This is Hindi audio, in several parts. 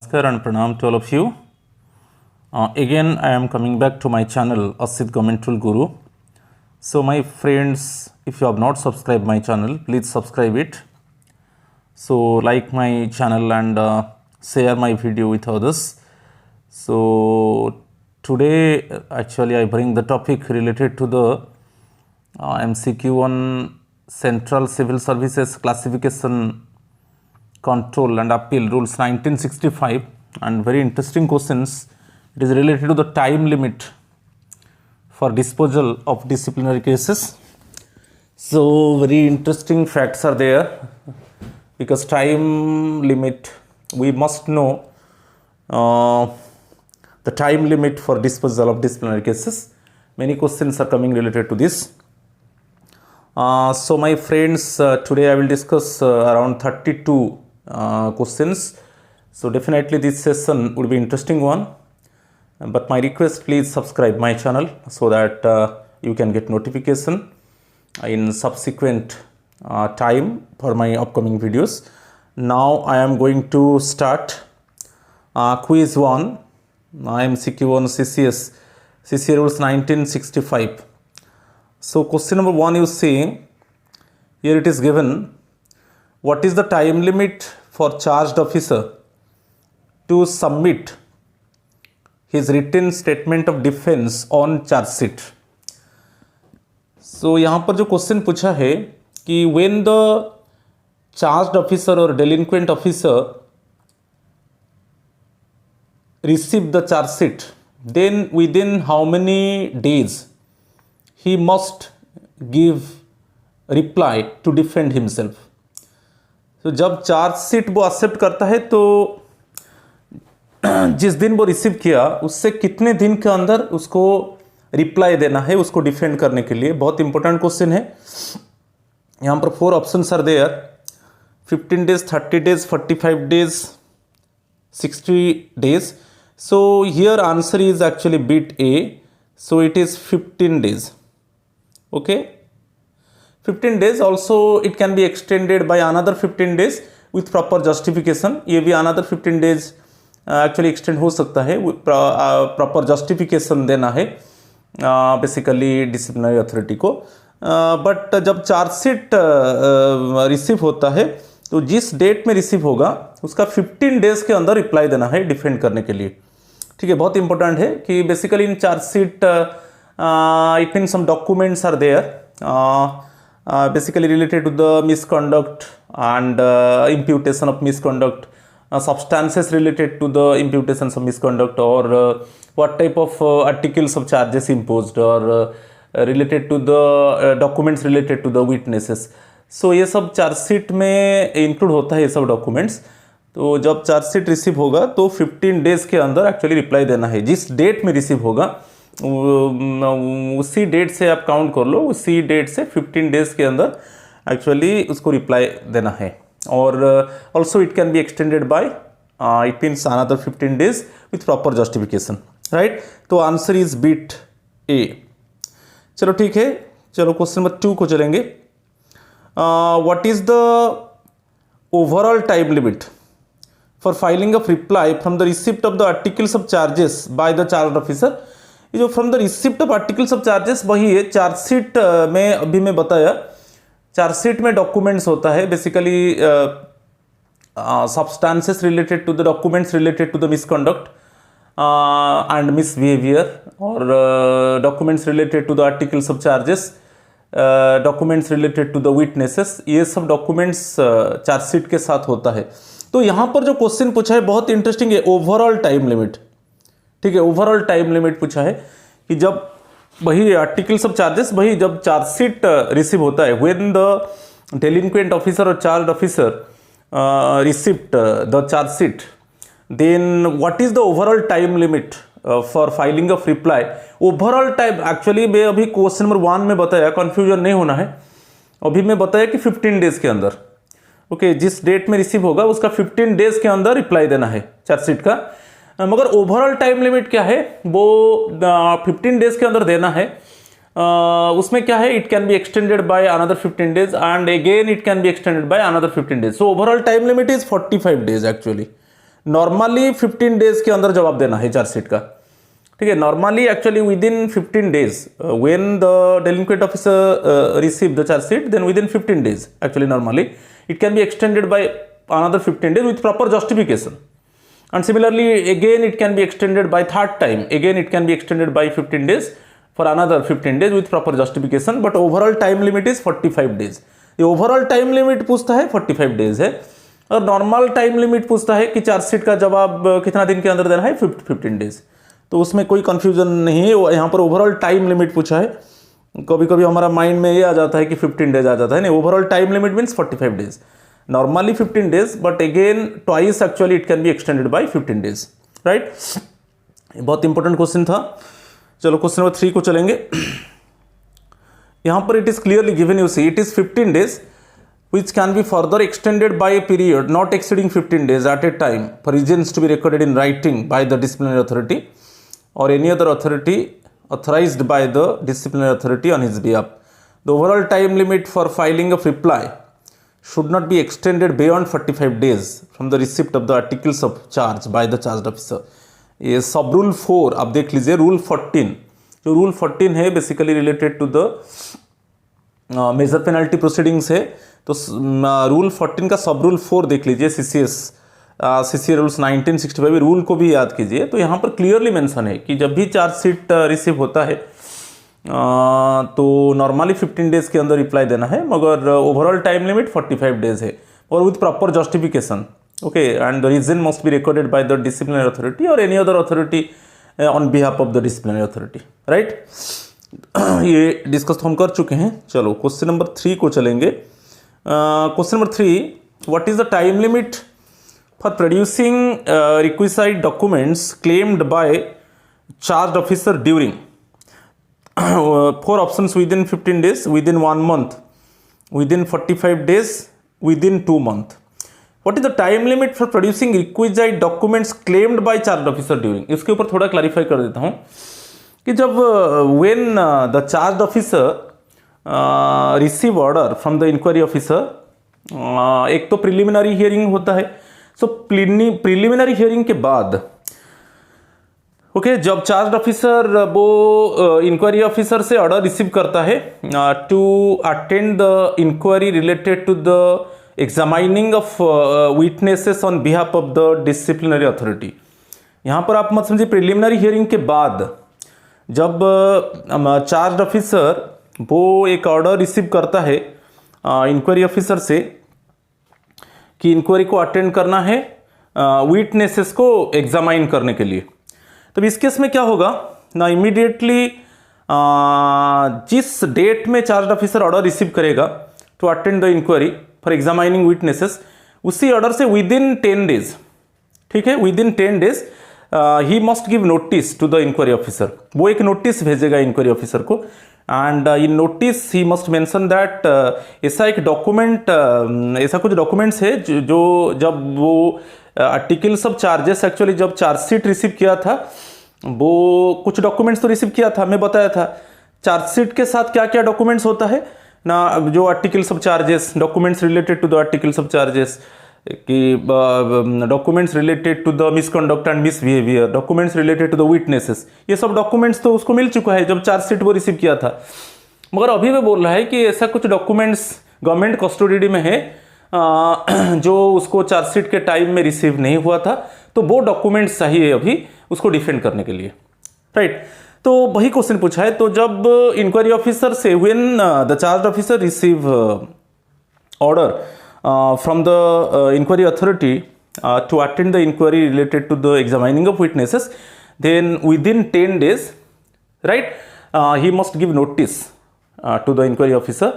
Namaskar and pranam to all of you. Again, I am coming back to my channel, Asit Government Tool Guru. So, my friends, if you have not subscribed my channel, please subscribe it. So, like my channel and share my video with others. So, today actually I bring the topic related to the MCQ on Central Civil Services Classification Control and Appeal Rules 1965, and very interesting questions. It is related to the time limit for disposal of disciplinary cases. So very interesting facts are there, because time limit, we must know the time limit for disposal of disciplinary cases. Many questions are coming related to this. So my friends, today I will discuss around 32 questions. So definitely this session would be interesting one, but my request, please subscribe my channel so that you can get notification in subsequent time for my upcoming videos. Now I am going to start quiz 1, MCQ on CCA rules 1965. So question number 1 you see, here it is given, what is the time limit for charged officer to submit his written statement of defense on charge sheet. So यहाँ पर जो क्वेश्चन पूछा है कि when the charged officer or delinquent officer receive the charge sheet, then within how many days he must give reply to defend himself. तो जब चार्ज शीट वो एक्सेप्ट करता है तो जिस दिन वो रिसीव किया उससे कितने दिन के अंदर उसको रिप्लाई देना है उसको डिफेंड करने के लिए. बहुत इंपॉर्टेंट क्वेश्चन है. यहाँ पर 4 options are there, 15 days, 30 days, 45 days, 60 days. So here answer is actually bit A. So it is 15 days. Okay, 15 days. Also it can be extended by another 15 days with proper justification. ये भी another 15 days एक्चुअली एक्सटेंड हो सकता है. प्रॉपर जस्टिफिकेशन देना है बेसिकली डिसिप्लिनरी अथॉरिटी को. बट जब चार्जशीट रिसीव होता है तो जिस डेट में रिसीव होगा उसका 15 डेज के अंदर रिप्लाई देना है डिफेंड करने के लिए. ठीक है, बहुत इंपॉर्टेंट है कि basically in chargesheet it mean some documents are there basically related to the misconduct and imputation of misconduct, substances related to the imputations of misconduct, or what type of articles of charges imposed, or related to the documents related to the witnesses. So ये सब चार्जशीट में इंक्लूड होता है ये सब डॉक्यूमेंट्स. तो जब चार्जशीट रिसीव होगा तो 15 डेज के अंदर एक्चुअली रिप्लाई देना है. जिस डेट में रिसीव होगा उसी डेट से आप काउंट कर लो, उसी डेट से 15 डेज के अंदर एक्चुअली उसको रिप्लाई देना है. और also it can be extended bye it means another 15 days with proper justification. Right, तो आंसर इज बिट ए. चलो ठीक है, चलो क्वेश्चन नंबर 2 को चलेंगे. What is the overall time limit for filing of reply from the receipt of the articles of charges by the charge officer. ये जो from the receipt of articles of charges वही है. चार्जशीट में अभी मैं बताया, चार्जशीट में डॉक्यूमेंट्स होता है basically substances related to the documents related to the misconduct and misbehaviour, और documents related to the articles of charges, documents related to the witnesses. ये सब डॉक्यूमेंट्स चार्जशीट के साथ होता है. तो यहाँ पर जो क्वेश्चन पूछा है बहुत इंटरेस्टिंग है, ओवरऑल टाइम लिमिट. ठीक है, ओवरऑल टाइम लिमिट पूछा है कि जब वही आर्टिकल्स ऑफ चार्जेस, वही जब चार्जशीट रिसीव होता है, व्हेन द डेलिंक्वेंट ऑफिसर और charge officer received the chargesheet, then what is the overall time limit for filing of reply. Overall time actually मैं अभी क्वेश्चन नंबर 1 में बताया, कंफ्यूजन नहीं होना है. अभी मैं बताया कि 15 डेज के अंदर, ओके, जिस डेट में रिसीव होगा उसका 15 डेज के अंदर रिप्लाई देना है चार्जशीट का. मगर ओवरऑल टाइम लिमिट क्या है, वो 15 डेज के अंदर देना है. उसमें क्या है, it can be extended by another 15 days and again it can be extended by another 15 days. So overall time limit is 45 days actually. Normally 15 days के अंदर जवाब देना है चार्जशीट का, ठीक है। Normally actually within 15 days when the delinquent officer receive the chargesheet, then within 15 days actually normally it can be extended by another 15 days with proper justification. And similarly again it can be extended by third time, again it can be extended by 15 days for another 15 days with proper justification, but overall time limit is 45 days. ये ओवरऑल टाइम लिमिट पूछता है 45 डेज है, और नॉर्मल टाइम लिमिट पूछता है कि चार्जशीट का जवाब कितना दिन के अंदर देना है, 15 डेज। तो उसमें कोई कंफ्यूजन नहीं है, यहाँ पर ओवरऑल टाइम लिमिट पूछा है। कभी कभी हमारा माइंड में ये आ जाता है कि 15 डेज आ जाता है, नहीं, overall time limit means 45 days, normally 15 days, but again twice actually it can be extended by 15 days, right? बहुत इंपॉर्टेंट क्वेश्चन था। चलो क्वेश्चन नंबर 3 को चलेंगे। यहाँ पर it is clearly given, you see it is 15 days which can be further extended by a period not exceeding 15 days at a time for reasons to be recorded in writing by the disciplinary authority or any other authority authorized by the disciplinary authority on his behalf. The overall time limit for filing of reply should not be extended beyond 45 days from the receipt of the articles of charge by the charged officer. ये सब रूल 4 आप देख लीजिए, रूल 14, जो रूल 14 है basically related to the major penalty proceedings है, तो रूल 14 का सब रूल 4 देख लीजिए, सीसीए रूल्स 1965 रूल को भी याद कीजिए। तो यहाँ पर क्लियरली मेंशन है कि जब भी चार्जशीट रिसीव होता है तो नॉर्मली 15 डेज के अंदर रिप्लाई देना है, मगर ओवरऑल टाइम लिमिट 45 डेज है और with proper justification, okay, and the reason must be recorded by the disciplinary authority और any other authority on behalf of the disciplinary authority, right. ये डिस्कस हम कर चुके हैं। चलो क्वेश्चन नंबर 3 को चलेंगे। Question number 3, what is the time limit for producing requisite documents claimed by charge officer during 4 options: within 15 days, within 1 month, within 45 days, within 2 months. What is the time limit for producing requisite documents claimed by charged officer during? इसके ऊपर थोड़ा क्लैरिफाई कर देता हूँ कि जब when the charged officer receive order from the inquiry officer, एक तो preliminary hearing होता है, so preliminary hearing के बाद ओके जब चार्ज ऑफिसर वो इंक्वायरी ऑफिसर से ऑर्डर रिसीव करता है to attend the inquiry related to the examining of witnesses on behalf of the disciplinary authority. यहाँ पर आप मत समझिए, प्रिलिमिनरी हियरिंग के बाद जब चार्ज ऑफिसर वो एक ऑर्डर रिसीव करता है इंक्वायरी ऑफिसर से कि इंक्वायरी को अटेंड करना है विटनेसेस को एग्जामाइन करने के लिए, तो इस केस में क्या होगा ना, इमीडिएटली जिस डेट में चार्ज ऑफिसर ऑर्डर रिसीव करेगा to attend the inquiry for examining witnesses, उसी ऑर्डर से विद इन 10 डेज, ठीक है, within 10 days he must give notice to the inquiry officer. वो एक नोटिस भेजेगा इंक्वायरी ऑफिसर को, and in notice he must mention that ऐसा एक डॉक्यूमेंट, ऐसा कुछ डॉक्यूमेंट्स है जो जब वो आर्टिकल्स ऑफ चार्जेस एक्चुअली जब चार्जशीट रिसीव किया था, वो कुछ डॉक्यूमेंट्स तो रिसीव किया था, मैं बताया था चार्जशीट के साथ क्या क्या डॉक्यूमेंट्स होता है ना, जो articles of charges, documents related to the articles of charges, कि documents related to the misconduct and misbehaviour, documents related to the witnesses, ये सब डॉक्यूमेंट्स तो उसको मिल चुका है जब चार्जशीट वो रिसीव किया था। मगर अभी वो बोल रहा है कि ऐसा कुछ डॉक्यूमेंट्स गवर्नमेंट कस्टडी में है जो उसको चार्जशीट के टाइम में रिसीव नहीं हुआ था, तो वो डॉक्यूमेंट्स चाहिए अभी उसको डिफेंड करने के लिए, राइट। तो वही क्वेश्चन पूछा है। तो जब इंक्वायरी ऑफिसर से when the charge officer receive order from the inquiry authority to attend the inquiry related to the examining of witnesses, then within 10 days, right, he must give notice to the inquiry officer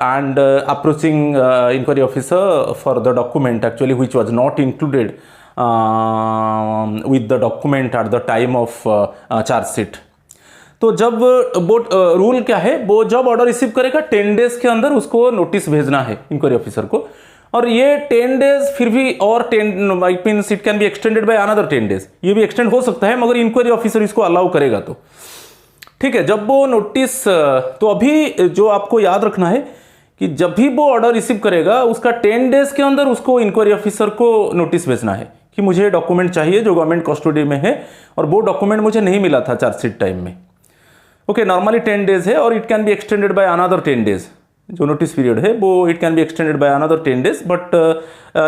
and approaching inquiry officer for the document actually which was not included with the document at the time of charge sheet. तो जब वो रूल क्या है, वो जब ऑर्डर रिसीव करेगा 10 days के अंदर उसको नोटिस भेजना है इंक्वायरी ऑफिसर को, और ये 10 days फिर भी और 10 means it can be extended by another 10 days, ये भी एक्सटेंड हो सकता है मगर इंक्वायरी ऑफिसर इसको अलाउ करेगा तो ठीक है। जब वो नोटिस, तो अभी जो आपको याद रखना है कि जब भी वो ऑर्डर रिसीव करेगा उसका 10 days के अंदर उसको इंक्वायरी ऑफिसर को नोटिस भेजना है कि मुझे डॉक्यूमेंट चाहिए जो गवर्नमेंट कस्टडी में है और वो डॉक्यूमेंट मुझे नहीं मिला था चार्जशीट टाइम में। ओके, नॉर्मली 10 डेज है और it can be extended by another 10 days. जो नोटिस पीरियड है वो it can be extended by another 10 days, but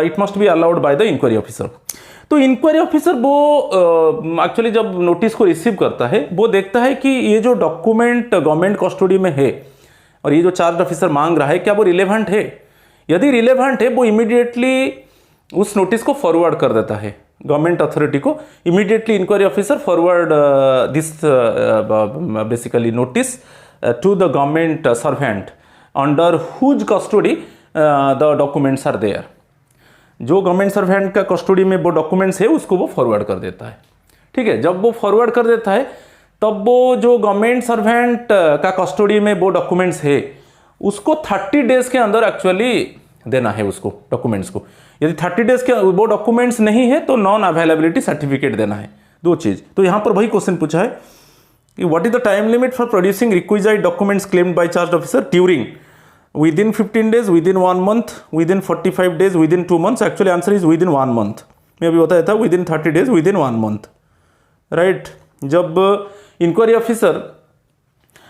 it must be allowed by the inquiry officer. तो इंक्वायरी ऑफिसर वो एक्चुअली जब नोटिस को रिसीव करता है वो देखता है कि ये जो डॉक्यूमेंट गवर्नमेंट कस्टडी में है और ये जो चार्ज ऑफिसर मांग रहा है क्या वो रिलेवेंट है। यदि रिलेवेंट है वो इमीडिएटली उस नोटिस को फॉरवर्ड कर देता है गवर्नमेंट अथॉरिटी को। Immediately inquiry officer forward this basically notice to the government servant under whose custody the documents are there. जो गवर्नमेंट सर्वेंट का कस्टडी में वो डॉक्यूमेंट्स है उसको वो फॉरवर्ड कर देता है। ठीक है, जब वो फॉरवर्ड कर देता है तब वो जो गवर्नमेंट सर्वेंट का कस्टडी में वो डॉक्यूमेंट्स है उसको 30 डेज के अंदर एक्चुअली देना है उसको डॉक्यूमेंट्स को। यदि 30 डेज के वो डॉक्यूमेंट्स नहीं है तो नॉन अवेलेबिलिटी सर्टिफिकेट देना है। दो चीज। तो यहां पर वही क्वेश्चन पूछा है कि what is the time limit for producing requisite documents claimed by charge officer during within 15 days, within 1 month, within 45 days, within 2 months. Actually answer is within 1 month. मैं अभी बताया था within 30 days, within 1 month, right? जब इंक्वायरी ऑफिसर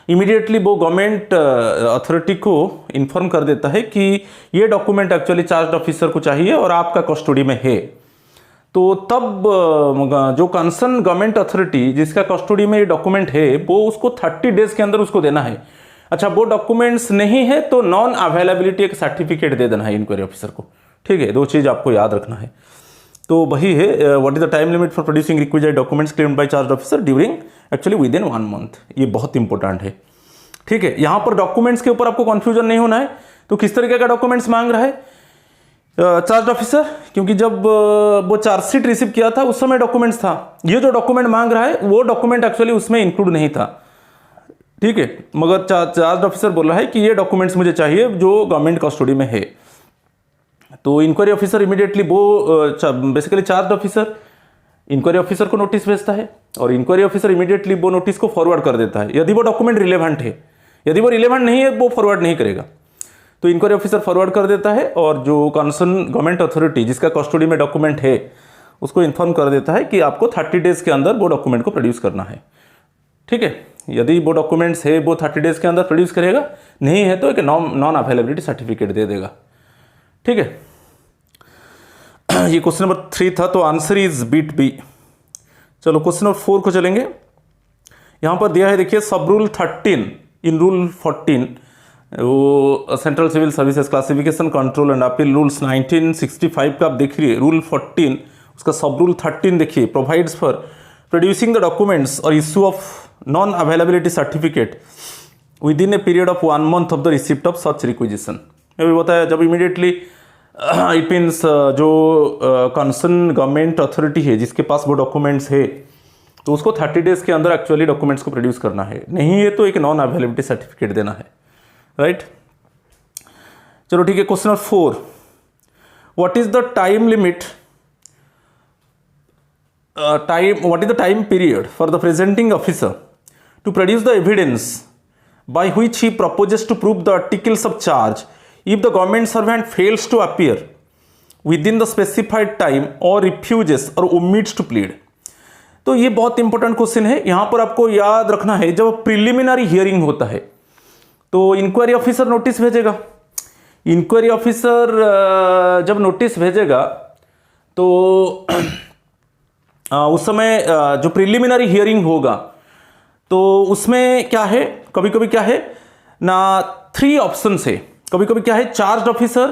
इमीडिएटली वो गवर्नमेंट अथॉरिटी को इन्फॉर्म कर देता है कि ये डॉक्यूमेंट एक्चुअली चार्ज ऑफिसर को चाहिए और आपका कस्टडी में है, तो तब जो कंसर्न गवर्नमेंट अथॉरिटी जिसका कस्टडी में ये डॉक्यूमेंट है वो उसको 30 डेज के अंदर उसको देना है। अच्छा, वो डॉक्यूमेंट्स नहीं है तो नॉन अवेलेबिलिटी एक सर्टिफिकेट दे देना है इंक्वायरी ऑफिसर को। ठीक है, दो चीज आपको याद रखना है। तो वही है what is the time limit for producing requisite documents claimed by charge officer during actually within 1 month. ये बहुत इंपॉर्टेंट है। ठीक है, यहां पर डॉक्यूमेंट्स के ऊपर आपको कंफ्यूजन नहीं होना है। तो किस तरीके का डॉक्यूमेंट्स मांग रहा है चार्ज ऑफिसर, क्योंकि जब वो चार्जशीट रिसीव किया था उस समय डॉक्यूमेंट्स था। ये जो डॉक्यूमेंट मांग रहा है वो डॉक्यूमेंट एक्चुअली उसमें इंक्लूड नहीं था। ठीक है, मगर चार्ज ऑफिसर बोल रहा है कि ये डॉक्यूमेंट्स मुझे चाहिए जो गवर्नमेंट कस्टडी में है। तो इंक्वायरी ऑफिसर इमीडिएटली वो basically charge officer inquiry officer को नोटिस भेजता है और इंक्वायरी ऑफिसर इमीडिएटली वो नोटिस को फॉरवर्ड कर देता है यदि वो डॉक्यूमेंट रिलेवेंट है। यदि वो रिलेवेंट नहीं है वो फॉरवर्ड नहीं करेगा। तो इंक्वायरी ऑफिसर फॉरवर्ड कर देता है और जो कंसर्न गवर्नमेंट अथॉरिटी जिसका कस्टडी में डॉक्यूमेंट है उसको इन्फॉर्म कर देता है कि आपको 30 डेज के अंदर वो डॉक्यूमेंट को प्रोड्यूस करना है। ठीक है, यदि वो डॉक्यूमेंट्स है वो 30 डेज के अंदर प्रोड्यूस करेगा, नहीं है तो एक नॉन अवेलेबिलिटी सर्टिफिकेट दे देगा। ठीक है, ये क्वेश्चन नंबर 3 था, तो आंसर इज बीट बी। चलो क्वेश्चन नंबर 4 को चलेंगे। यहां पर दिया है, देखिए सब रूल 13 इन रूल 14 वो central civil services classification control and appeal rules 1965 का आप देखिए रूल 14 उसका सब रूल 13 देखिए provides for producing the documents और issue of non availability certificate within a period of 1 month of the receipt of such requisition. मैं भी बताया जब इमीडिएटली इट मीन्स जो कंसर्न गवर्नमेंट अथॉरिटी है जिसके पास वो डॉक्यूमेंट्स है तो उसको 30 डेज के अंदर एक्चुअली डॉक्यूमेंट्स को प्रोड्यूस करना है, नहीं है तो एक नॉन अवेलेबिलिटी सर्टिफिकेट देना है। राइट, चलो ठीक है। Question number 4, what is the time limit what is the time period for the presenting officer to produce the evidence by which he proposes to prove the articles of charge if the government servant fails to appear within the specified time or refuses or omits to plead। तो ये बहुत इंपॉर्टेंट क्वेश्चन है। यहां पर आपको याद रखना है जब प्रिलिमिनरी हियरिंग होता है तो इंक्वायरी ऑफिसर नोटिस भेजेगा। इंक्वायरी ऑफिसर जब नोटिस भेजेगा तो उस समय जो प्रिलिमिनरी हियरिंग होगा तो उसमें क्या है, कभी कभी क्या है ना 3 ऑप्शन है। कभी कभी क्या है, चार्ज ऑफिसर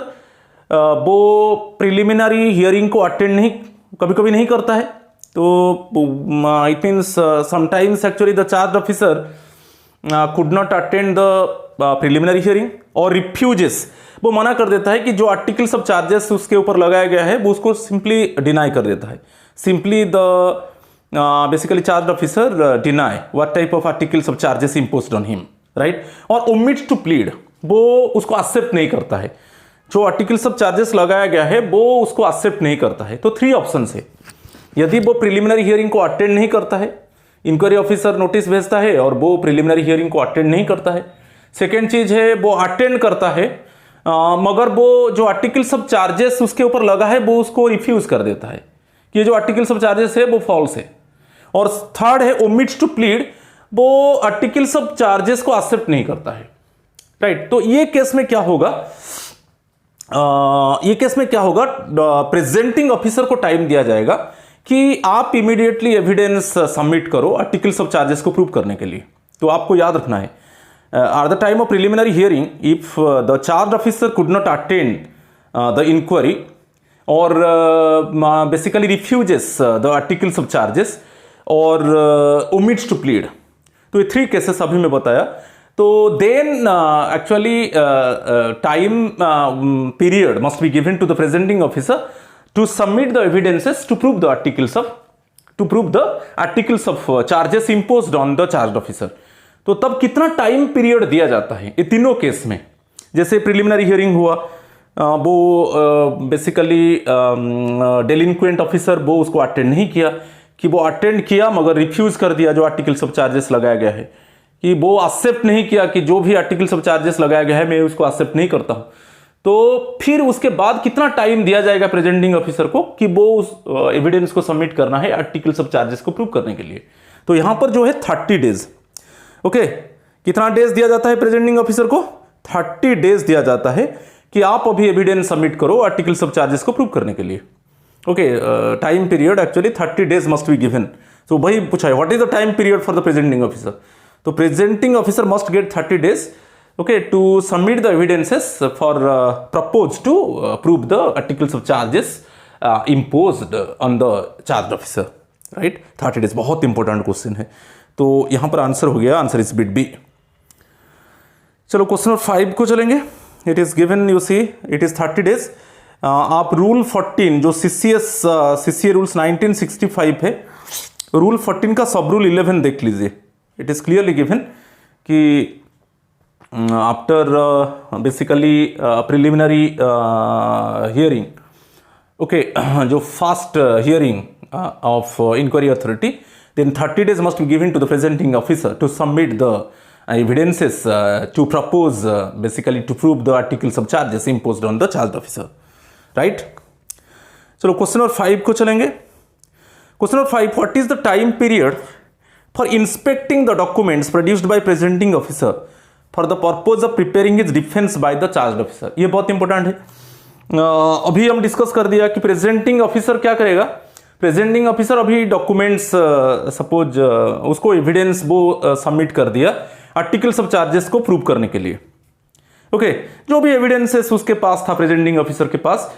वो प्रिलिमिनरी हियरिंग को अटेंड नहीं कभी कभी नहीं करता है। तो it means sometimes actually the charge officer could not attend the preliminary hearing और रिफ्यूजेस, वो मना कर देता है कि जो आर्टिकल्स ऑफ चार्जेस उसके ऊपर लगाया गया है वो उसको सिंपली डिनाई कर देता है। Simply the basically charged officer deny what type of articles of charges imposed on him, right? और omits to plead, वो उसको एक्सेप्ट नहीं करता है। जो आर्टिकल्स ऑफ चार्जेस लगाया गया है वो उसको एक्सेप्ट नहीं करता है। तो 3 ऑप्शन है। यदि वो प्रिलिमिनरी हियरिंग को अटेंड नहीं करता है, इंक्वायरी ऑफिसर नोटिस भेजता है और वो प्रिलिमिनरी हियरिंग को अटेंड नहीं करता है। सेकेंड चीज है वो अटेंड करता है मगर वो जो आर्टिकल्स ऑफ चार्जेस उसके ऊपर लगा है वो उसको रिफ्यूज कर देता है कि जो आर्टिकल्स ऑफ चार्जेस है वो फॉल्स है। और थर्ड है ओमिट्स टू प्लीड, वो आर्टिकल्स ऑफ चार्जेस को एक्सेप्ट नहीं करता है, राइट। तो ये केस में क्या होगा, प्रेजेंटिंग ऑफिसर को टाइम दिया जाएगा कि आप इमीडिएटली एविडेंस सबमिट करो आर्टिकल्स ऑफ चार्जेस को प्रूव करने के लिए। तो आपको याद रखना है, at the time of preliminary hearing, if the charged officer could not attend the inquiry or basically refuses the articles of charges or omits to plead, तो ये 3 केसेस अभी मैं बताया। तो then actually time period must be given to the presenting officer to submit the evidences to prove the articles of charges imposed on the charged officer. तो तब कितना टाइम पीरियड दिया जाता है ये तीनों केस में। जैसे प्रिलिमिनरी हियरिंग हुआ, वो बेसिकली डेलिंक्वेंट ऑफिसर वो उसको अटेंड नहीं किया, कि वो अटेंड किया मगर रिफ्यूज कर दिया जो आर्टिकल्स ऑफ चार्जेस लगाया गया है, कि वो एक्सेप्ट नहीं किया कि जो भी आर्टिकल्स ऑफ चार्जेस लगाया गया है मैं उसको एक्सेप्ट नहीं करता हूं। तो फिर उसके बाद कितना टाइम दिया जाएगा प्रेजेंटिंग ऑफिसर को कि वो उस एविडेंस को सबमिट करना है आर्टिकल्स ऑफ चार्जेस को प्रूव करने के लिए। तो यहां पर जो है 30 डेज। ओके, कितना डेज दिया जाता है प्रेजेंटिंग ऑफिसर को? 30 डेज दिया जाता है कि आप अभी एविडेंस सबमिट करो आर्टिकल्स ऑफ चार्जेस को प्रूव करने के लिए। Okay, time period actually 30 days must be given. तो वही पूछा है, what is the time period for the presenting officer? तो presenting officer must get 30 days, okay, to submit the evidences for proposed to prove the articles of charges imposed on the charged officer, right? 30 days बहुत इंपॉर्टेंट क्वेश्चन है। तो यहां पर आंसर हो गया, आंसर इज बिट बी। चलो क्वेश्चन नंबर 5 को चलेंगे। It is given, you see it is 30 days. आप रूल 14 जो सीसीए रूल्स 1965 है, रूल 14 का सब रूल 11 देख लीजिए। इट इज क्लियरली गिवन कि after basically preliminary hearing, okay, जो fast hearing of inquiry authority, then 30 days must be given to the presenting officer to submit the evidences to propose basically to prove the articles of charges imposed on the charged officer, right? चलो क्वेश्चन नंबर 5 को चलेंगे। Question number 5, what is the time period for inspecting the documents produced by presenting officer for the purpose of preparing his defense by the charged officer? ये बहुत इंपॉर्टेंट है। अभी हम डिस्कस कर दिया कि प्रेजेंटिंग ऑफिसर क्या करेगा। प्रेजेंटिंग ऑफिसर अभी डॉक्यूमेंट्स सपोज उसको एविडेंस वो सबमिट कर दिया आर्टिकल्स ऑफ चार्जेस को प्रूव करने के लिए। ओके, जो भी एविडेंसेस उसके पास था प्रेजेंटिंग ऑफिसर के पास,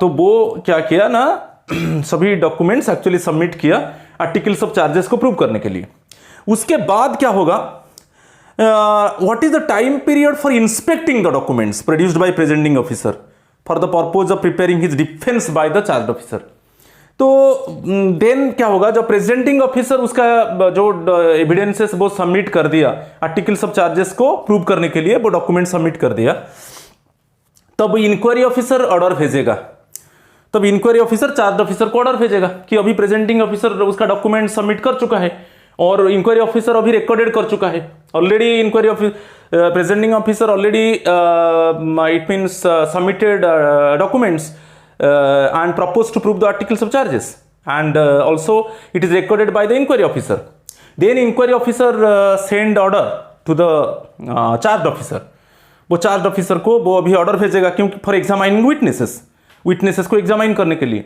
तो वो क्या किया ना, सभी डॉक्यूमेंट्स एक्चुअली सबमिट किया आर्टिकल्स ऑफ चार्जेस को प्रूव करने के लिए। उसके बाद क्या होगा, what is the time period for inspecting the documents produced by presenting officer for the purpose of preparing his defence by the charged officer. तो देन क्या होगा, जब प्रेजेंटिंग ऑफिसर उसका जो एविडेंसेस वो सबमिट कर दिया आर्टिकल्स ऑफ चार्जेस को प्रूव करने के लिए, वो डॉक्यूमेंट सबमिट कर दिया, तब इंक्वायरी ऑफिसर ऑर्डर भेजेगा। तब इंक्वायरी ऑफिसर चार्ज ऑफिसर को ऑर्डर भेजेगा कि अभी प्रेजेंटिंग ऑफिसर उसका डॉक्यूमेंट सबमिट कर चुका है और इंक्वायरी ऑफिसर अभी रिकॉर्डेड कर चुका है already. Inquiry officer presenting officer already it means submitted documents and propose to prove the articles of charges, and also it is recorded by the inquiry officer. Then inquiry officer send order to the charged officer. वो charged officer को वो अभी ऑर्डर भेजेगा, क्योंकि फॉर एग्जामाइनिंग विटनेसेस को एग्जामाइन करने के लिए।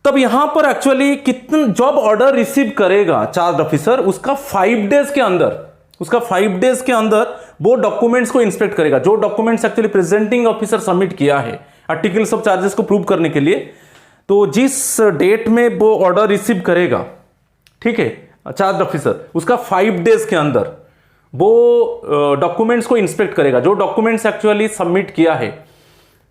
तब यहां पर एक्चुअली कितना जॉब ऑर्डर रिसीव करेगा चार्ज ऑफिसर, उसका 5 डेज के अंदर वो डॉक्यूमेंट्स को इंस्पेक्ट करेगा। जो documents actually presenting officer submit किया है आर्टिकल्स ऑफ चार्जेस को प्रूव करने के लिए, तो जिस डेट में वो ऑर्डर रिसीव करेगा, ठीक है, चार्ज ऑफिसर, उसका 5 डेज के अंदर वो डॉक्यूमेंट्स को इंस्पेक्ट करेगा, जो डॉक्यूमेंट्स एक्चुअली सबमिट किया है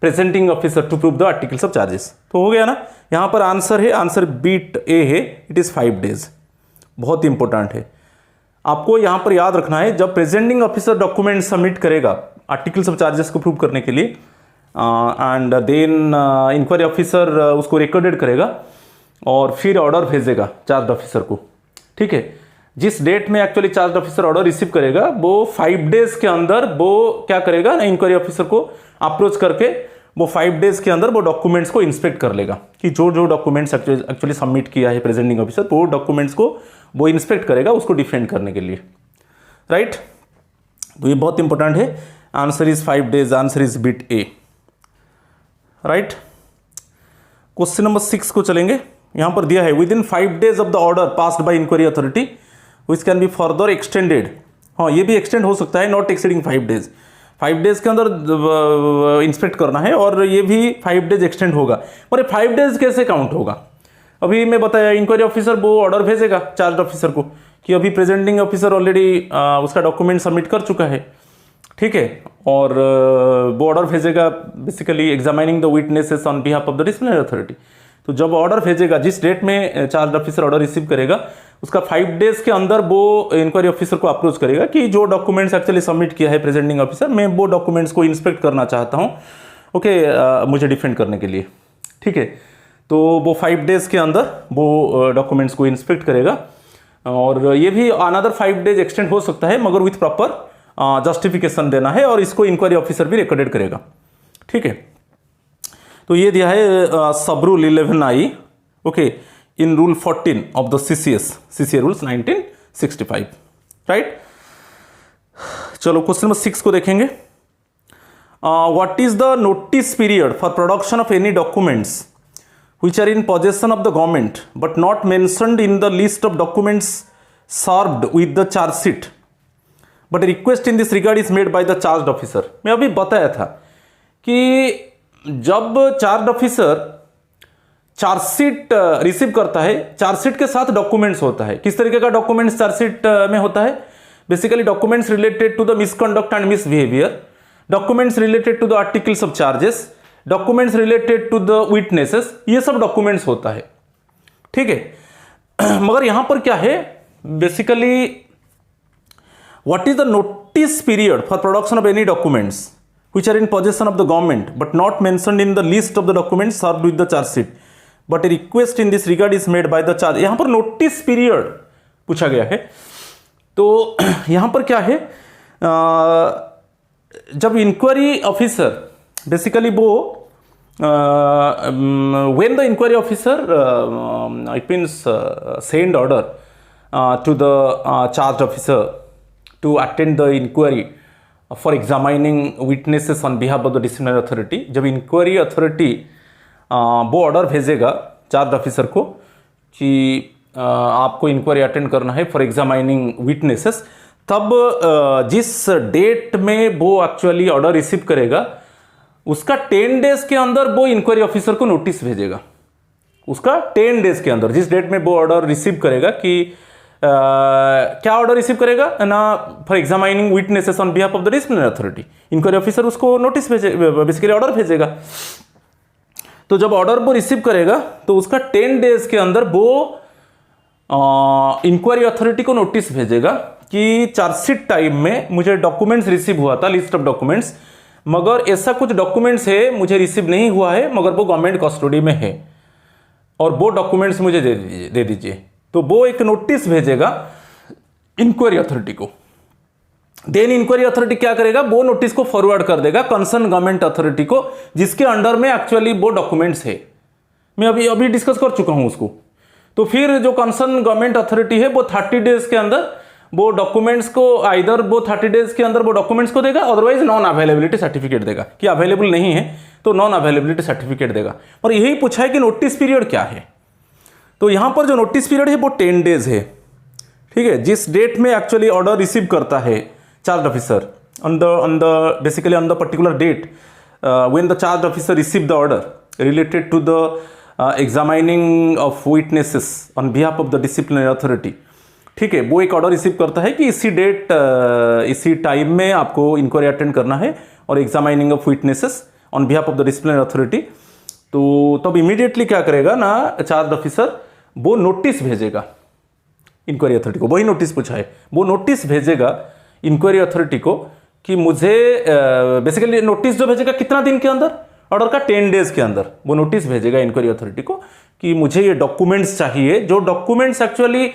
presenting officer to prove the articles of charges. तो हो गया ना, यहां पर आंसर है, आंसर बीट ए है, इट इज 5 डेज। बहुत इंपॉर्टेंट है, आपको यहां पर याद रखना है, जब प्रेजेंटिंग ऑफिसर डॉक्यूमेंट सबमिट करेगा आर्टिकल्स ऑफ चार्जेस को प्रूव करने के लिए, एंड देन इंक्वायरी ऑफिसर उसको रिकॉर्डेड करेगा और फिर ऑर्डर भेजेगा चार्ज ऑफिसर को, ठीक है। जिस डेट में actually charge officer order receive करेगा, वो 5 डेज के अंदर वो क्या करेगा ना, इंक्वायरी ऑफिसर को अप्रोच करके वो 5 डेज के अंदर वो डॉक्यूमेंट्स को इंस्पेक्ट कर लेगा कि जो जो डॉक्यूमेंट्स एक्चुअली सबमिट किया है प्रेजेंटिंग ऑफिसर, वो डॉक्यूमेंट्स को वो इंस्पेक्ट करेगा उसको डिफेंड करने के लिए, राइट। तो ये बहुत इंपॉर्टेंट है। Answer is 5 days, answer is bit A, right. Question number 6 को चलेंगे। यहां पर दिया है within 5 days of the order passed by inquiry authority which can be further extended. हाँ, ये भी एक्सटेंड हो सकता है, नॉट एक्सीडिंग 5 डेज। 5 डेज के अंदर इंस्पेक्ट करना है और ये भी 5 डेज एक्सटेंड होगा। पर 5 डेज कैसे काउंट होगा? अभी मैं बताया इंक्वायरी ऑफिसर वो ऑर्डर भेजेगा चार्ज ऑफिसर को कि अभी प्रेजेंटिंग ऑफिसर ऑलरेडी उसका डॉक्यूमेंट सबमिट कर चुका है, ठीक है, और वो ऑर्डर भेजेगा basically examining the witnesses on behalf of the disciplinary authority. तो जब ऑर्डर भेजेगा, जिस डेट में चार्ज ऑफिसर ऑर्डर रिसीव करेगा, उसका 5 डेज के अंदर वो इंक्वायरी ऑफिसर को अप्रोच करेगा कि जो डॉक्यूमेंट्स एक्चुअली सबमिट किया है प्रेजेंटिंग ऑफिसर, मैं वो डॉक्यूमेंट्स को इंस्पेक्ट करना चाहता हूँ, ओके, मुझे डिफेंड करने के लिए, ठीक है। तो वो 5 डेज के अंदर वो डॉक्यूमेंट्स को इंस्पेक्ट करेगा और ये भी अनदर 5 डेज एक्सटेंड हो सकता है, मगर विथ प्रॉपर जस्टिफिकेशन देना है और इसको इंक्वायरी ऑफिसर भी रिकॉर्डेड करेगा, ठीक है। तो ये दिया है सब rule 11I, okay, in rule 14 of the CCA rules 1965, right. चलो क्वेश्चन नंबर 6 को देखेंगे। What is the notice period for production of any documents which are in possession of the government but not mentioned in the list of documents served with the charge sheet but a request in this regard is made by the charged officer। मैं अभी बताया था कि जब चार्ज ऑफिसर चार्जशीट रिसीव करता है, चार्जशीट के साथ डॉक्यूमेंट्स होता है। किस तरीके का डॉक्यूमेंट्स चार्जशीट में होता है? Basically documents related to the misconduct and misbehaviour, documents related to the articles of charges, documents related to the witnesses, ये सब डॉक्यूमेंट्स होता है, ठीक है। मगर यहां पर क्या है, basically what is the notice period for production of any documents which are in possession of the government but not mentioned in the list of the documents served with the charge sheet but a request in this regard is made by the charge। यहां पर नोटिस पीरियड पूछा गया है। तो यहां पर क्या है, जब इंक्वायरी ऑफिसर बेसिकली वो when the inquiry officer it means send order to the charged officer to attend the inquiry for examining witnesses on behalf of the disciplinary authority। जब इंक्वायरी अथॉरिटी वो ऑर्डर भेजेगा चार्ज ऑफिसर को कि आपको इंक्वायरी अटेंड करना है फॉर एग्जामाइनिंग विटनेसेस, तब जिस डेट में वो एक्चुअली ऑर्डर रिसीव करेगा उसका 10 डेज के अंदर वो इंक्वायरी ऑफिसर को नोटिस भेजेगा। उसका 10 डेज के अंदर, जिस डेट में वो ऑर्डर रिसीव करेगा कि क्या ऑर्डर रिसीव करेगा ना, for examining witnesses on behalf of the disciplinary authority, inquiry officer उसको नोटिस भेजे, बेसिकली ऑर्डर भेजेगा। तो जब ऑर्डर वो रिसीव करेगा तो उसका 10 डेज के अंदर वो इंक्वायरी अथॉरिटी को नोटिस भेजेगा कि चार्जशीट टाइम में मुझे डॉक्यूमेंट्स रिसीव हुआ था, लिस्ट ऑफ डॉक्यूमेंट्स, मगर ऐसा कुछ डॉक्यूमेंट्स है मुझे रिसीव नहीं हुआ है, मगर वो गवर्नमेंट कस्टडी में है और वो डॉक्यूमेंट्स मुझे दे दीजिए। तो वो एक नोटिस भेजेगा इंक्वायरी अथॉरिटी को। देन इंक्वायरी अथॉरिटी क्या करेगा, वो नोटिस को फॉरवर्ड कर देगा कंसर्न गवर्नमेंट अथॉरिटी को जिसके अंडर में एक्चुअली वो डॉक्यूमेंट्स है। मैं अभी डिस्कस कर चुका हूं उसको। तो फिर जो कंसर्न गवर्नमेंट अथॉरिटी है वो 30 डेज के अंदर वो डॉक्यूमेंट्स को आइदर वो 30 डेज के अंदर वो डॉक्यूमेंट्स को देगा, अदरवाइज नॉन अवेलेबिलिटी सर्टिफिकेट देगा कि अवेलेबल नहीं है तो नॉन अवेलेबिलिटी सर्टिफिकेट देगा। और यही पूछा है कि नोटिस पीरियड क्या है। तो यहां पर जो नोटिस पीरियड है वो 10 डेज है, ठीक है। जिस डेट में एक्चुअली ऑर्डर रिसीव करता है charge officer on the basically on the particular date when the charge officer receive the order related to the examining of witnesses on behalf of the disciplinary authority, ठीक है। वो एक ऑर्डर रिसीव करता है कि इसी डेट इसी टाइम में आपको इंक्वायरी अटेंड करना है और examining of witnesses on behalf of the disciplinary authority. तो तब इमीडिएटली क्या करेगा ना, चार्ज ऑफिसर वो नोटिस भेजेगा इंक्वायरी अथॉरिटी को। वही नोटिस पूछा है, वो नोटिस भेजेगा इंक्वायरी अथॉरिटी को कि मुझे बेसिकली नोटिस जो भेजेगा कितना दिन के अंदर, ऑर्डर का 10 डेज के अंदर वो नोटिस भेजेगा इंक्वायरी अथॉरिटी को कि मुझे ये डॉक्यूमेंट्स चाहिए, जो डॉक्यूमेंट्स एक्चुअली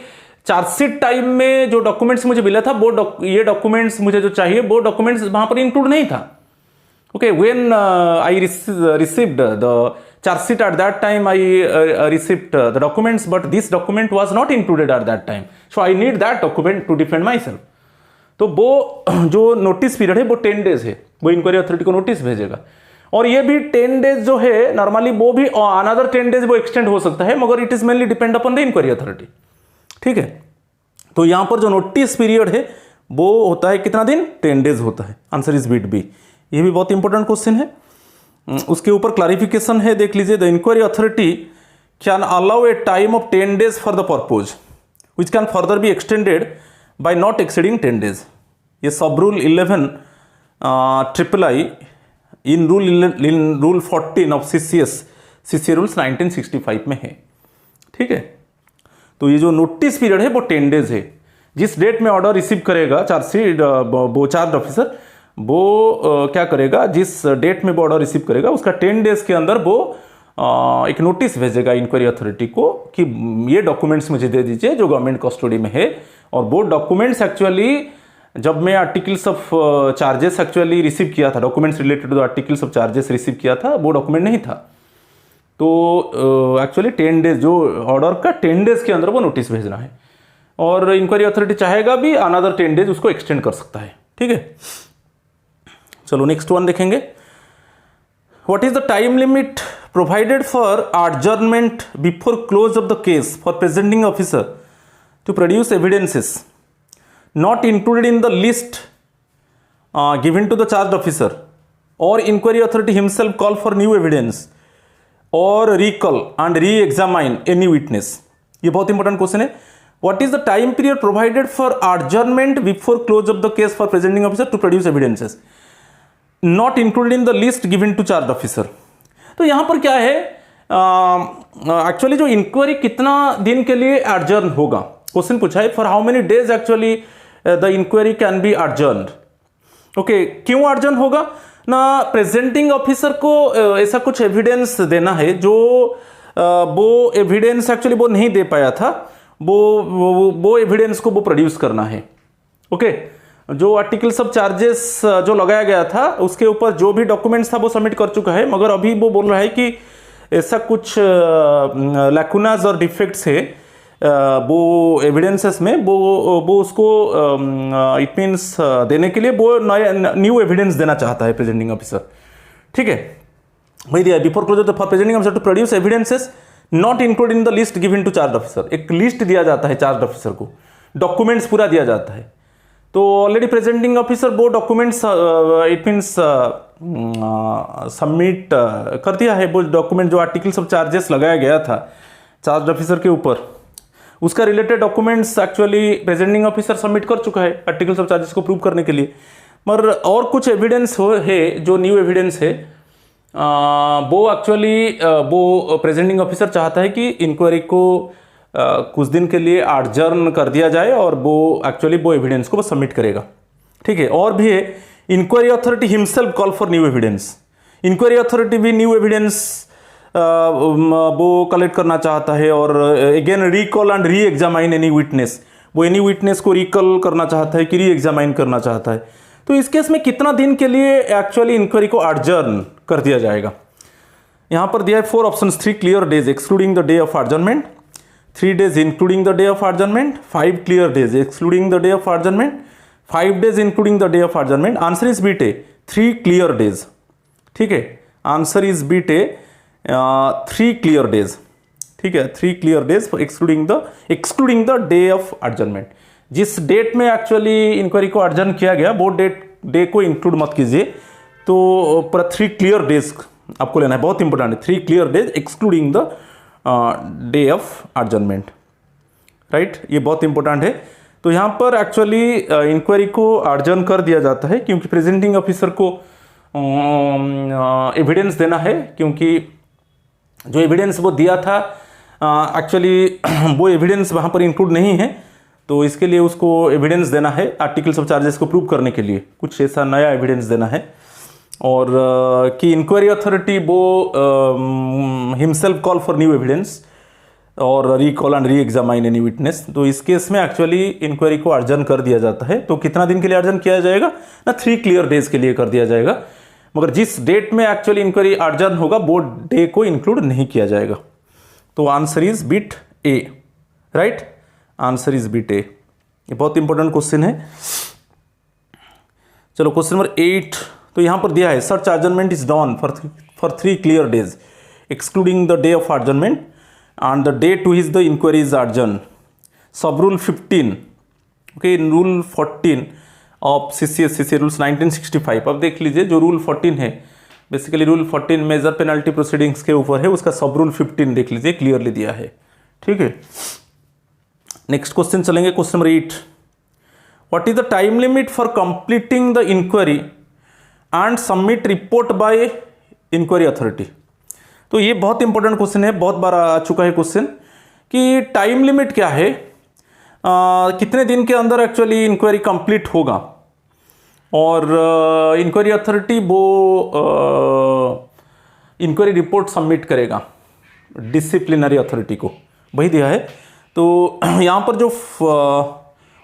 चार्जशीट टाइम में जो डॉक्यूमेंट्स मुझे मिला था वो ये डॉक्यूमेंट्स मुझे जो चाहिए वो डॉक्यूमेंट्स वहां पर इंक्लूड नहीं था। Okay, when I received the charge sheet at that time, I received the documents, but this document was not included at that time. So I need that document to defend myself. तो वो जो नोटिस पीरियड है वो 10 डेज है, वो इंक्वायरी अथॉरिटी को नोटिस भेजेगा। और ये भी 10 डेज जो है नॉर्मली वो भी अनदर 10 डेज वो एक्सटेंड हो सकता है, मगर it is mainly depend upon the inquiry authority. ठीक है, तो यहां पर जो नोटिस पीरियड है वो होता है कितना दिन? 10 डेज होता है। Answer is bit B. ये भी बहुत इंपॉर्टेंट क्वेश्चन है, उसके ऊपर क्लैरिफिकेशन है, देख लीजिए। The inquiry authority can allow a time of 10 days for the purpose which can further be extended by not exceeding 10 days. ये सब rule 11 III in rule 14 of CCA rules 1965 में है। ठीक है, तो ये जो नोटिस पीरियड है वो 10 डेज है। जिस डेट में ऑर्डर रिसीव करेगा चार्जशीट वो चार्ज ऑफिसर, वो क्या करेगा, जिस डेट में वो ऑर्डर रिसीव करेगा उसका 10 डेज के अंदर वो एक नोटिस भेजेगा इंक्वायरी अथॉरिटी को कि ये डॉक्यूमेंट्स मुझे दे दीजिए जो गवर्नमेंट कस्टडी में है। और वो डॉक्यूमेंट्स एक्चुअली जब मैं articles of charges actually receive किया था, documents related to articles of charges receive किया था, वो डॉक्यूमेंट नहीं था। तो एक्चुअली 10 डेज जो ऑर्डर का 10 डेज के अंदर वो नोटिस भेजना है, और इंक्वायरी अथॉरिटी चाहेगा भी अनदर 10 डेज उसको एक्सटेंड कर सकता है। ठीक है, चलो नेक्स्ट वन देखेंगे। What is the time limit provided for adjournment before close of the case for presenting officer to produce evidences not included in the list given to the charged officer, or inquiry authority himself call for new evidence or recall and re-examine any witness? ये बहुत इंपॉर्टेंट क्वेश्चन है। What is the time period provided for adjournment before close of the case for presenting officer to produce evidences not included in the list given to charged officer? तो यहाँ पर क्या है, एक्चुअली जो इंक्वायरी कितना दिन के लिए एडजर्न होगा, क्वेश्चन पूछा है for how many days actually the inquiry can be adjourned. Okay, क्यों एडजर्न होगा ना, प्रेजेंटिंग ऑफिसर को ऐसा कुछ एविडेंस देना है जो वो एविडेंस एक्चुअली वो नहीं दे पाया था, वो एविडेंस को वो प्रोड्यूस करना है। ओके, जो आर्टिकल्स ऑफ चार्जेस जो लगाया गया था उसके ऊपर जो भी डॉक्यूमेंट्स था वो सबमिट कर चुका है, मगर अभी वो बोल रहा है कि ऐसा कुछ लैकुनाज और डिफेक्ट्स है वो एविडेंसेस में, वो उसको इट मीन्स देने के लिए वो न्यू एविडेंस देना चाहता है प्रेजेंटिंग ऑफिसर। ठीक है, वही दिया before close for presenting officer to produce evidences not include in the list given to charge officer. एक लिस्ट दिया जाता है चार्ज ऑफिसर को, डॉक्यूमेंट्स पूरा दिया जाता है। तो ऑलरेडी प्रेजेंटिंग ऑफिसर वो डॉक्यूमेंट्स इट मीन्स सबमिट कर दिया है, वो डॉक्यूमेंट जो आर्टिकल्स ऑफ चार्जेस लगाया गया था चार्ज ऑफिसर के ऊपर, उसका related documents actually presenting officer submit कर चुका है आर्टिकल्स ऑफ चार्जेस को प्रूव करने के लिए। मगर और कुछ एविडेंस है जो न्यू एविडेंस है, वो एक्चुअली वो प्रेजेंटिंग ऑफिसर चाहता है कि इंक्वायरी को कुछ दिन के लिए एडजर्न कर दिया जाए, और वो एक्चुअली वो एविडेंस को वो सबमिट करेगा। ठीक है, और भी है, inquiry authority himself call for new evidence. Inquiry authority भी न्यू एविडेंस वो कलेक्ट करना चाहता है, और again recall and re examine any witness, वो एनी विटनेस को रिकॉल करना चाहता है कि री एग्जामाइन करना चाहता है। तो इस केस में कितना दिन के लिए एक्चुअली इंक्वायरी को एडजर्न कर दिया जाएगा? यहाँ पर दिया है 4 options, 3 clear days excluding the day of adjournment, 3 days including the day of adjournment, 5 clear days excluding the day of adjournment, 5 days including the day of adjournment. Answer is B, 3 clear days. ठीक है, answer is B, 3 clear days. ठीक है, 3 clear days excluding the day of adjournment. जिस डेट में एक्चुअली इंक्वायरी को एडजर्न किया गया वो डे को इंक्लूड मत कीजिए, तो पूरा 3 clear days आपको लेना है, बहुत इंपॉर्टेंट है। 3 clear days excluding the day of adjournment, right, ये बहुत इंपॉर्टेंट है। तो यहाँ पर एक्चुअली इंक्वायरी को एडजर्न कर दिया जाता है क्योंकि प्रेजेंटिंग ऑफिसर को एविडेंस देना है, क्योंकि जो एविडेंस वो दिया था एक्चुअली वो एविडेंस वहाँ पर इंक्लूड नहीं है, तो इसके लिए उसको एविडेंस देना है आर्टिकल्स ऑफ चार्जेस को प्रूव करने के लिए, कुछ ऐसा नया एविडेंस देना है। और कि इंक्वायरी अथॉरिटी वो himself call for new evidence और recall and re examine any witness. तो इस केस में एक्चुअली इंक्वायरी को एडजर्न कर दिया जाता है। तो कितना दिन के लिए एडजर्न किया जाएगा ना, 3 क्लियर डेज के लिए कर दिया जाएगा। मगर जिस डेट में एक्चुअली इंक्वायरी अर्जन होगा वो डे को इंक्लूड नहीं किया जाएगा। तो answer is bit A, right, answer is bit A. ये बहुत इंपॉर्टेंट क्वेश्चन है। चलो क्वेश्चन नंबर 8, तो यहां पर दिया है सर्च adjournment is done for 3 clear days excluding the day of adjournment and the day to which the inquiry is adjourn. सब rule 15, okay, in rule 14 of CCA rules 1965। अब देख लीजिए जो रूल 14 है, basically rule 14 major penalty proceedings के ऊपर है, उसका सब रूल 15 देख लीजिए, क्लियरली दिया है। ठीक है, नेक्स्ट क्वेश्चन चलेंगे, question number 8। What is the time limit for completing the inquiry and submit report by inquiry authority. तो ये बहुत इंपॉर्टेंट क्वेश्चन है, बहुत बार आ चुका है क्वेश्चन कि टाइम लिमिट क्या है, कितने दिन के अंदर एक्चुअली इंक्वायरी कंप्लीट होगा, और इंक्वायरी अथॉरिटी वो इंक्वायरी रिपोर्ट सबमिट करेगा डिसिप्लिनरी अथॉरिटी को, वही दिया है। तो यहाँ पर जो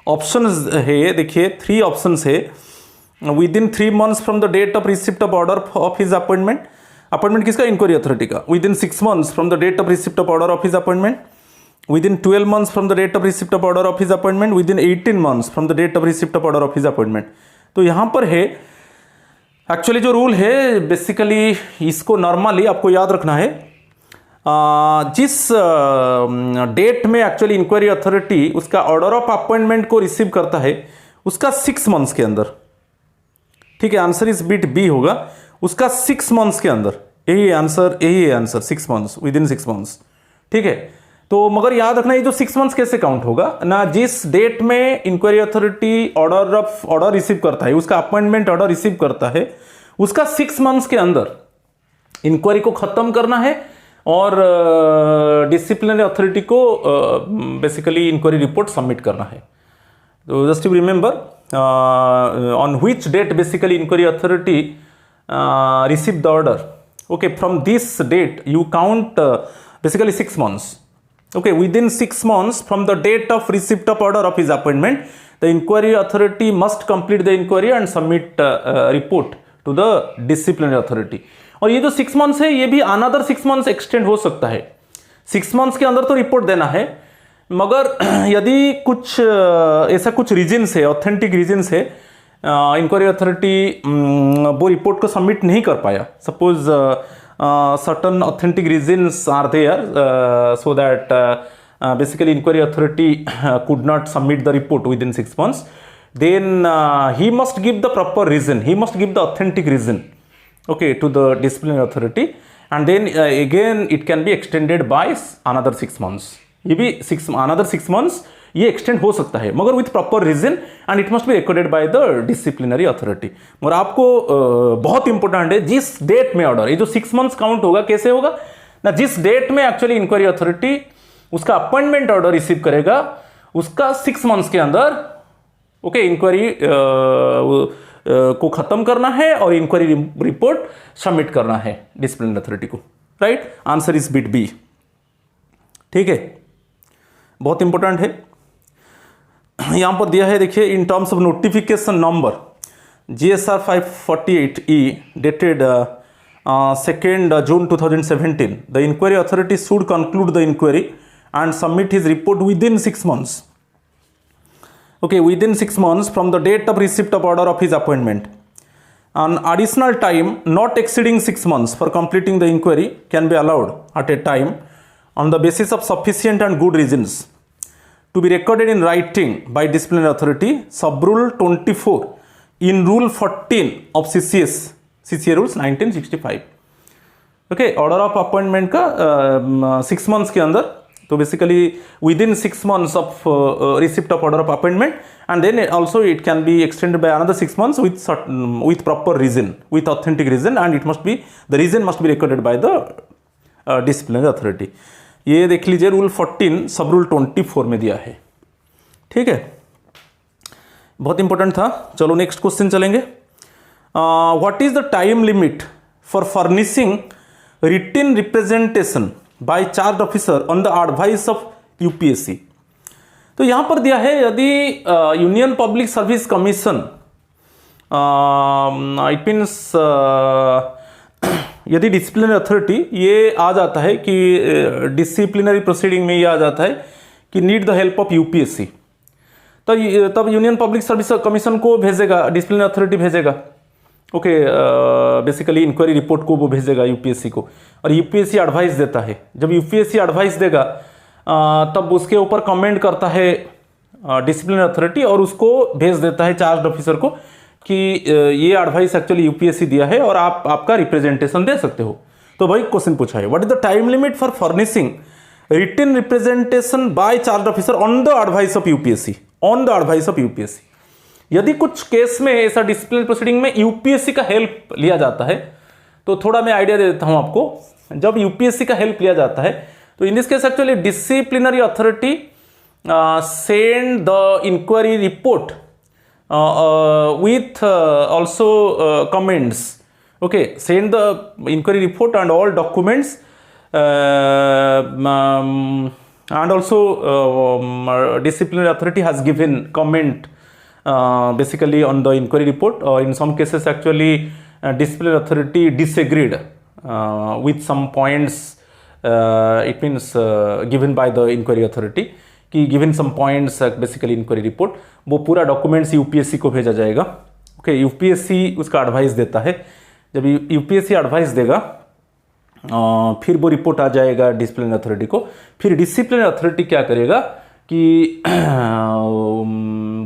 ऑप्शंस है देखिए, 3 ऑप्शंस है। Within 3 months from the date of receipt of order of his appointment, appointment किसका, इंक्वायरी अथॉरिटी का। Within 6 months from the date of receipt of order of his appointment, within 12 months from the date of receipt of order of his appointment, within 18 months from the date of receipt of order of his appointment। तो यहाँ पर है एक्चुअली जो रूल है, बेसिकली इसको नॉर्मली आपको याद रखना है, जिस डेट में एक्चुअली इंक्वायरी अथॉरिटी उसका ऑर्डर ऑफ अपॉइंटमेंट को रिसीव करता है उसका 6 months के अंदर, ठीक है, आंसर इस बिट बी होगा, उसका 6 months के अंदर, यही है answer 6 months, with in 6 months। ठीक है, तो मगर याद रखना ये जो 6 months कैसे काउंट होगा ना, जिस डेट में इंक्वायरी अथॉरिटी ऑर्डर रिसीव करता है, उसका अपॉइंटमेंट ऑर्डर रिसीव करता है, उसका 6 months के अंदर इंक्वायरी को खत्म करना है और डिसिप्लिनरी अथॉरिटी को बेसिकली इंक्वायरी रिपोर्ट सबमिट करना है। तो just to remember on which date basically inquiry authority receive the order, okay, from this date you count basically 6 months, okay, within 6 months from the date of receipt of order of his appointment, the inquiry authority must complete the inquiry and submit report to the disciplinary authority। और ये जो 6 months है, ये भी another 6 months extend हो सकता है। 6 months के अंदर तो रिपोर्ट देना है, मगर यदि कुछ ऐसा कुछ रीजन्स है, ऑथेंटिक रीजन्स है, इंक्वायरी अथॉरिटी वो रिपोर्ट को सबमिट नहीं कर पाया, suppose certain authentic reasons are there so that basically inquiry authority could not submit the report within 6 months, then he must give the proper reason, he must give the authentic reason, okay, to the disciplinary authority, and then again it can be extended by another 6 months। ये भी another 6 months ये एक्सटेंड हो सकता है, मगर with proper reason and it must be recorded by the disciplinary authority. मगर आपको बहुत इंपॉर्टेंट है, जिस डेट में ऑर्डर, ये जो 6 months काउंट होगा कैसे होगा ना, जिस डेट में एक्चुअली इंक्वायरी अथॉरिटी उसका अपॉइंटमेंट ऑर्डर रिसीव करेगा उसका 6 months के अंदर, ओके, इंक्वायरी को खत्म करना है और इंक्वायरी रिपोर्ट सबमिट करना है डिसिप्लिनरी अथॉरिटी को, right, answer is bit B. ठीक है, बहुत इंपॉर्टेंट है। यहां पर दिया है देखिए, in terms of notification number GSR 548E dated 2nd June 2017, the inquiry authority should conclude the inquiry and submit his report within 6 months, okay, within 6 months from the date of receipt of order of his appointment। An additional time not exceeding 6 months for completing the inquiry can be allowed at a time on the basis of sufficient and good reasons to be recorded in writing by disciplinary authority, sub rule 24 in rule 14 of CCA rules 1965। Okay, order of appointment का 6 months के अंदर, तो basically within 6 months of receipt of order of appointment, and then also it can be extended by another 6 months with proper reason, with authentic reason, and it must be, the reason must be recorded by the disciplinary authority। ये देख लीजिए, रूल 14 सब रूल 24 में दिया है। ठीक है, बहुत इंपॉर्टेंट था। चलो नेक्स्ट क्वेश्चन चलेंगे। What is the time limit for furnishing written representation by charge officer on the advice of UPSC। तो यहां पर दिया है, यदि union public service commission it means यदि डिसिप्लिनरी अथॉरिटी ये आ जाता है कि डिसिप्लिनरी प्रोसीडिंग में ये आ जाता है कि need the help of UPSC, तब यूनियन पब्लिक सर्विस कमीशन को भेजेगा, डिसिप्लिनरी अथॉरिटी भेजेगा। ओके, बेसिकली इंक्वायरी रिपोर्ट को वो भेजेगा यूपीएससी को, और यूपीएससी एडवाइस देता है। जब यूपीएससी एडवाइस देगा तब उसके ऊपर कमेंट करता है डिसिप्लिनरी अथॉरिटी और उसको भेज देता है चार्ज ऑफिसर को कि ये एडवाइस एक्चुअली यूपीएससी दिया है और आप आपका रिप्रेजेंटेशन दे सकते हो। तो भाई क्वेश्चन पूछा है, what is the time limit for furnishing written representation by charge officer on the advice of UPSC, on the advice of UPSC. यदि कुछ केस में ऐसा डिसिप्लिनरी प्रोसीडिंग में यूपीएससी का हेल्प लिया जाता है, तो थोड़ा मैं आइडिया दे देता हूं आपको। जब यूपीएससी का हेल्प लिया जाता है तो in this case actually disciplinary authority send the inquiry report with also comments. Okay, send the inquiry report and all documents and also disciplinary authority has given comment basically on the inquiry report, or in some cases actually disciplinary authority disagreed with some points, it means given by the inquiry authority कि given some points basically inquiry report, वो पूरा डॉक्यूमेंट्स यूपीएससी को भेजा जाएगा। ओके, यूपीएससी उसका एडवाइस देता है। जब यूपीएससी एडवाइस देगा फिर वो रिपोर्ट आ जाएगा डिसिप्लिनरी अथॉरिटी को। फिर डिसिप्लिनरी अथॉरिटी क्या करेगा कि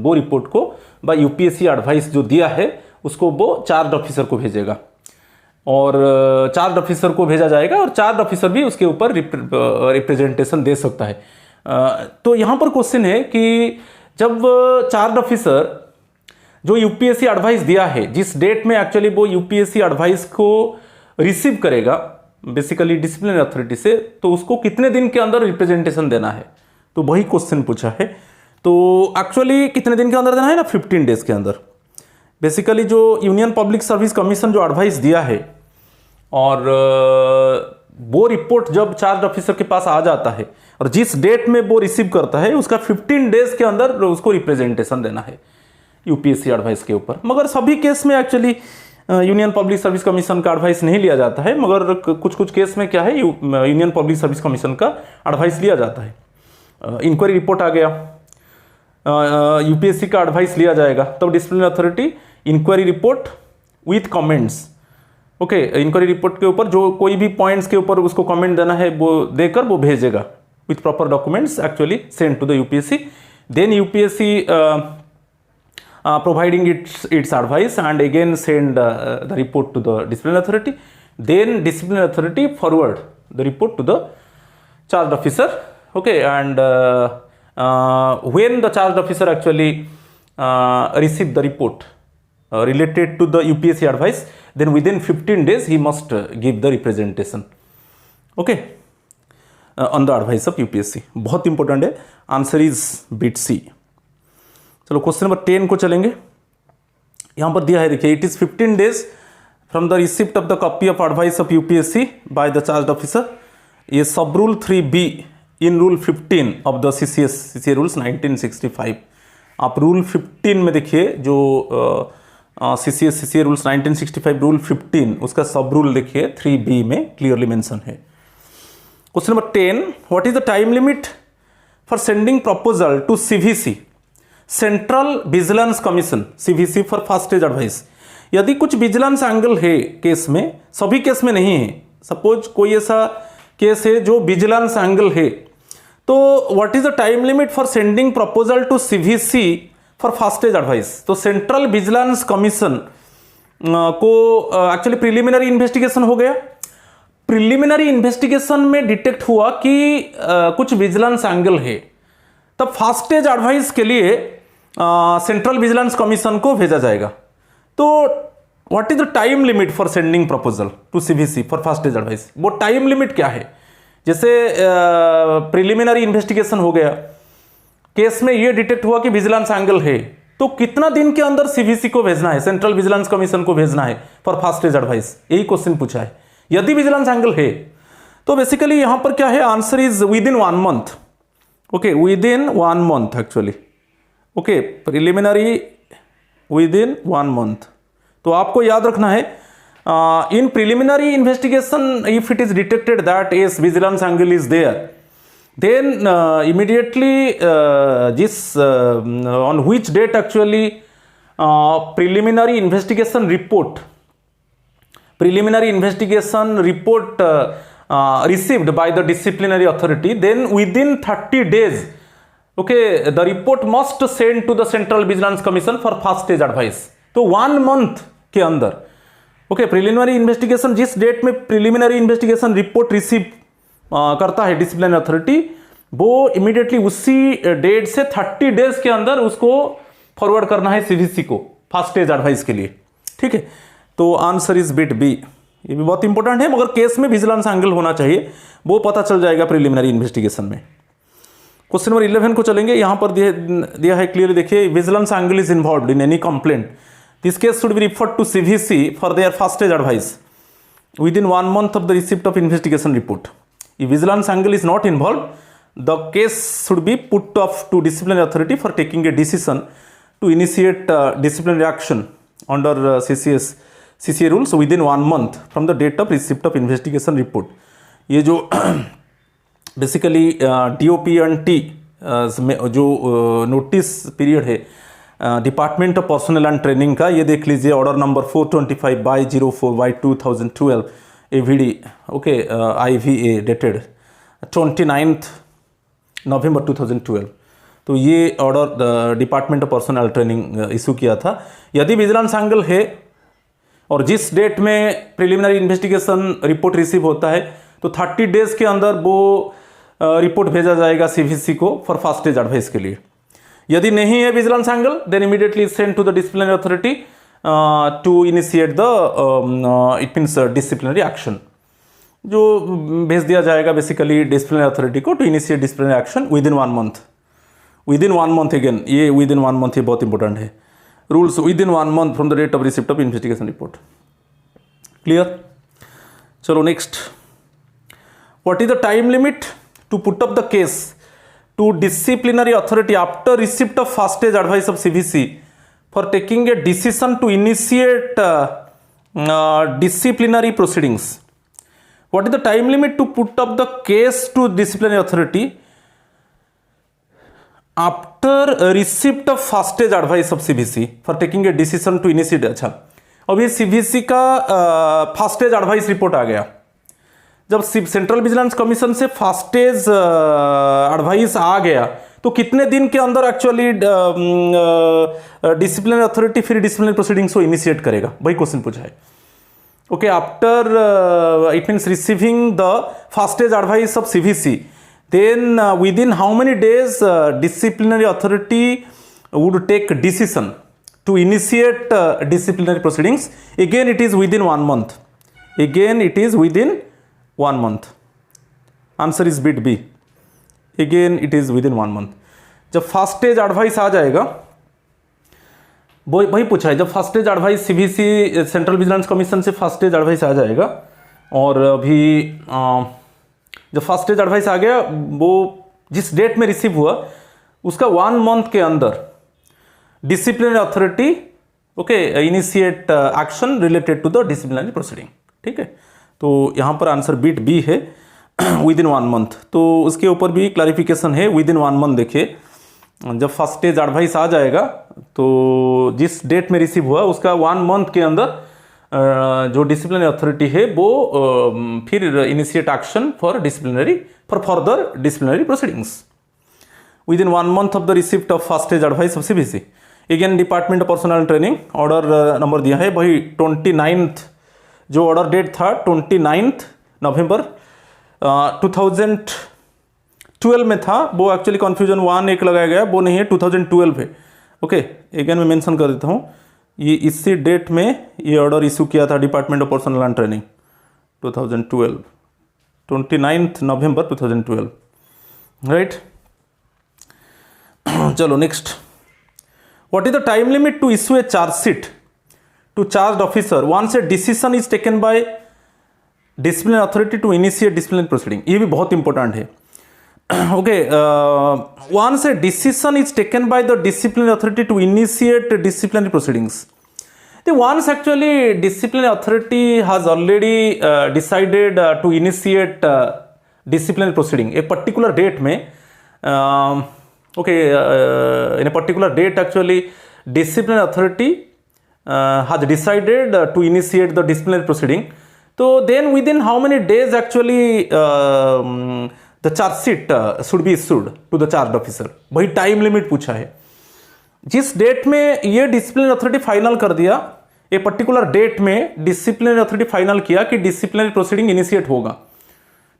वो रिपोर्ट को बाय यूपीएससी एडवाइस जो दिया है उसको वो चार्ज ऑफिसर को भेजेगा, और चार्ज ऑफिसर को भेजा जाएगा और चार्ज ऑफिसर भी उसके ऊपर रिप्रेजेंटेशन दे सकता है। तो यहाँ पर क्वेश्चन है कि जब चार्ज ऑफिसर जो यूपीएससी एडवाइस दिया है, जिस डेट में एक्चुअली वो यूपीएससी एडवाइस को रिसीव करेगा बेसिकली डिसिप्लिनरी अथॉरिटी से, तो उसको कितने दिन के अंदर रिप्रेजेंटेशन देना है, तो वही क्वेश्चन पूछा है। तो एक्चुअली कितने दिन के अंदर देना है ना, 15 डेज के अंदर। बेसिकली जो यूनियन पब्लिक सर्विस कमीशन जो एडवाइस दिया है और वो रिपोर्ट जब चार्ज ऑफिसर के पास आ जाता है और जिस डेट में वो रिसीव करता है उसका 15 डेज के अंदर उसको रिप्रेजेंटेशन देना है यूपीएससी एडवाइस के ऊपर। मगर सभी केस में actually union public service commission का एडवाइस नहीं लिया जाता है, मगर कुछ कुछ केस में क्या है यूनियन पब्लिक सर्विस कमीशन का एडवाइस लिया जाता है। इंक्वायरी रिपोर्ट आ गया, यूपीएससी का एडवाइस लिया जाएगा, तब disciplinary authority inquiry report with comments, okay, inquiry report के ऊपर जो कोई भी पॉइंट्स के ऊपर उसको कमेंट देना है वो देकर वो भेजेगा with proper documents actually sent to the UPSC. Then UPSC providing its advice and again send the report to the disciplinary authority. Then disciplinary authority forward the report to the charged officer. Okay, and when the charged officer actually receive the report related to the UPSC advice, then within 15 days he must give the representation. Okay. On the advice of UPSC. बहुत इंपॉर्टेंट है, आंसर इज बिट सी। चलो क्वेश्चन नंबर 10 को चलेंगे। यहां पर दिया है, देखिए, it is 15 days from the receipt of the copy of advice of UPSC by the charge officer. ये सब rule 3B in rule 15 of the CCA rules 1965। आप रूल 15 में देखिए, जो सीसीए रूल्स 1965 रूल 15 उसका सब रूल देखिए 3B में क्लियरली मेंशन है। Question number 10, what is the time limit for sending proposal to CVC, central vigilance commission, CVC for first stage advice. यदि कुछ विजिलेंस एंगल है केस में, सभी केस में नहीं है, सपोज कोई ऐसा केस है जो विजिलेंस एंगल है, तो what is the time limit for sending proposal to CVC for first stage advice. तो सेंट्रल विजिलेंस कमीशन को एक्चुअली प्रिलिमिनरी इन्वेस्टिगेशन हो गया। प्रिलिमिनरी इन्वेस्टिगेशन में डिटेक्ट हुआ कि कुछ विजिलेंस एंगल है, तब फर्स्ट स्टेज एडवाइस के लिए सेंट्रल विजिलेंस कमीशन को भेजा जाएगा। तो what is the time limit for sending proposal to CVC for first stage advice, वो टाइम लिमिट क्या है। जैसे प्रिलिमिनरी इन्वेस्टिगेशन हो गया, केस में ये डिटेक्ट हुआ कि विजिलेंस एंगल है, तो कितना दिन के अंदर सीवीसी को भेजना है, सेंट्रल विजिलेंस कमीशन को भेजना है फॉर फर्स्ट स्टेज एडवाइस, यही क्वेश्चन पूछा है। यदि विजिलेंस एंगल है तो बेसिकली यहां पर क्या है, answer is within 1 month. Okay, within 1 month actually. Okay, preliminary within 1 month. तो आपको याद रखना है, in preliminary investigation if it is detected that as vigilance angle is there, then immediately this on which date actually preliminary investigation report received by the disciplinary authority, then within 30 days, okay, the report must send to the Central Vigilance Commission for first stage advice। तो 1 month के अंदर, ओके, प्रिलिमिनरी इन्वेस्टिगेशन जिस डेट में प्रिलिमिनरी इन्वेस्टिगेशन रिपोर्ट रिसीव करता है डिसिप्लिनरी अथॉरिटी, वो इमीडिएटली उसी डेट से 30 डेज के अंदर उसको फॉरवर्ड करना है सीवीसी को फर्स्ट स्टेज एडवाइस के लिए। ठीक है, तो आंसर इज बिट बी। ये भी बहुत इंपॉर्टेंट है, मगर केस में विजिलेंस एंगल होना चाहिए, वो पता चल जाएगा प्रिलिमिनरी इन्वेस्टिगेशन में। क्वेश्चन नंबर 11 को चलेंगे। यहां पर दिया है क्लियरली, देखिए, vigilance angle is involved in any complaint, this case should be referred to CVC for their first stage advice within 1 month of the receipt of investigation report। If vigilance angle is not involved, the case should be put off to disciplinary authority for taking a decision to initiate disciplinary action under CCA rules within 1 month from the date of receipt of investigation report। ये जो बेसिकली DOP and T जो नोटिस पीरियड है department of personnel and training का, ये देख लीजिए, order number 425/04/2012 AVD, okay, IVA dated 29 नवंबर 2012। तो ये order department of personal training issue किया था। यदि विजिलेंस एंगल है और जिस डेट में प्रिलिमिनरी इन्वेस्टिगेशन रिपोर्ट रिसीव होता है, तो 30 डेज के अंदर वो रिपोर्ट भेजा जाएगा सीवीसी को फॉर फर्स्ट स्टेज एडवाइस के लिए। यदि नहीं है vigilance angle, then immediately send to the disciplinary authority to initiate the it means disciplinary action, जो भेज दिया जाएगा बेसिकली डिसिप्लिनरी अथॉरिटी को to initiate disciplinary action within 1 month। Within 1 month, again ये विद इन 1 month ये बहुत इंपॉर्टेंट है। Rules within 1 month from the date of receipt of investigation report. Clear? चलो next, what is the time limit to put up the case to disciplinary authority after receipt of first stage advice of CVC for taking a decision to initiate disciplinary proceedings? What is the time limit to put up the case to disciplinary authority after receipt of first stage advice of CVC for taking a decision to initiate? अच्छा, अब ये CVC का फर्स्ट स्टेज एडवाइस रिपोर्ट आ गया। जब सेंट्रल विजिलेंस कमीशन से फर्स्ट स्टेज एडवाइस आ गया, तो कितने दिन के अंदर एक्चुअली डिसिप्लिनरी अथॉरिटी फिर डिसिप्लिनरी प्रोसीडिंग्स को इनिशिएट करेगा, वही क्वेश्चन पूछा है। Okay, after it means receiving the first stage advice of CVC, then within how many days disciplinary authority would take decision to initiate disciplinary proceedings? Again it is within 1 month। Again it is within 1 month। Answer is bit B. Again it is within 1 month। जब फर्स्ट स्टेज एडवाइस आ जाएगा, वही पूछा है, जब first stage advice CVC central vigilance commission से फर्स्ट स्टेज एडवाइस आ जाएगा, और अभी जब फर्स्ट स्टेज एडवाइस आ गया, वो जिस डेट में रिसीव हुआ उसका 1 month के अंदर disciplinary authority okay initiate action related to the disciplinary proceeding. ठीक है, तो यहाँ पर आंसर बिट बी है, विद इन 1 month। तो उसके ऊपर भी क्लैरिफिकेशन है, विद इन 1 month। देखिए, जब फर्स्ट स्टेज एडवाइस आ जाएगा, तो जिस डेट में रिसीव हुआ उसका 1 month के अंदर जो डिसिप्लिनरी अथॉरिटी है वो फिर initiate action for further disciplinary proceedings with in 1 month of the receipt of first stage advice of CBC. Again department of personal training order number दिया है, वही 29 जो ऑर्डर डेट था 29 नवंबर 2012 में था। वो एक्चुअली कन्फ्यूजन 1 एक लगाया गया, वो नहीं है, 2012 है। ओके, अगेन मैं मेंशन कर देता हूँ, ये इसी डेट में ये ऑर्डर इशू किया था department of personnel and training 2012, 29 नवंबर 2012, राइट। चलो next, what is the time limit to issue a chargesheet to charged officer once a decision is taken by disciplinary authority to initiate disciplinary proceeding? ये भी बहुत इंपॉर्टेंट है। Okay, once a decision is taken by the disciplinary authority to initiate disciplinary proceedings, the once actually disciplinary authority has already decided to initiate disciplinary proceeding a particular date में, in a particular date actually disciplinary authority has decided to initiate the disciplinary proceeding. So then within how many days actually the charge sheet should be issued to the charged officer, वही टाइम लिमिट पूछा है. जिस डेट में ये डिसिप्लिनरी अथॉरिटी फाइनल कर दिया, ए पर्टिकुलर डेट में डिसिप्लिनरी अथॉरिटी फाइनल किया कि डिसिप्लिनरी प्रोसीडिंग इनिशिएट होगा,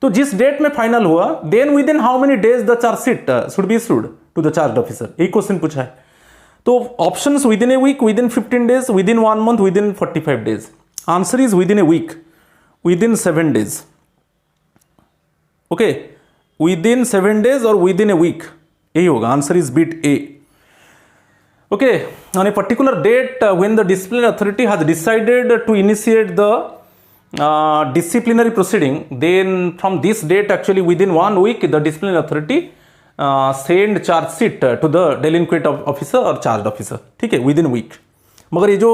तो जिस डेट में फाइनल हुआ then within how many days the chargesheet should be issued to the charge officer, यही क्वेश्चन पूछा है. तो options within a week, within 15 days, within 1 month, within 45 days. Answer is within a week, within 7 days. Okay, within 7 days और विद इन ए वीक, यही होगा. Answer is bit A. Okay, on a particular date when the disciplinary authority has decided to initiate the disciplinary proceeding, then from this date actually within 1 week the disciplinary authority send charge sheet to the delinquent officer or charged officer. ठीक है, within week. मगर ये जो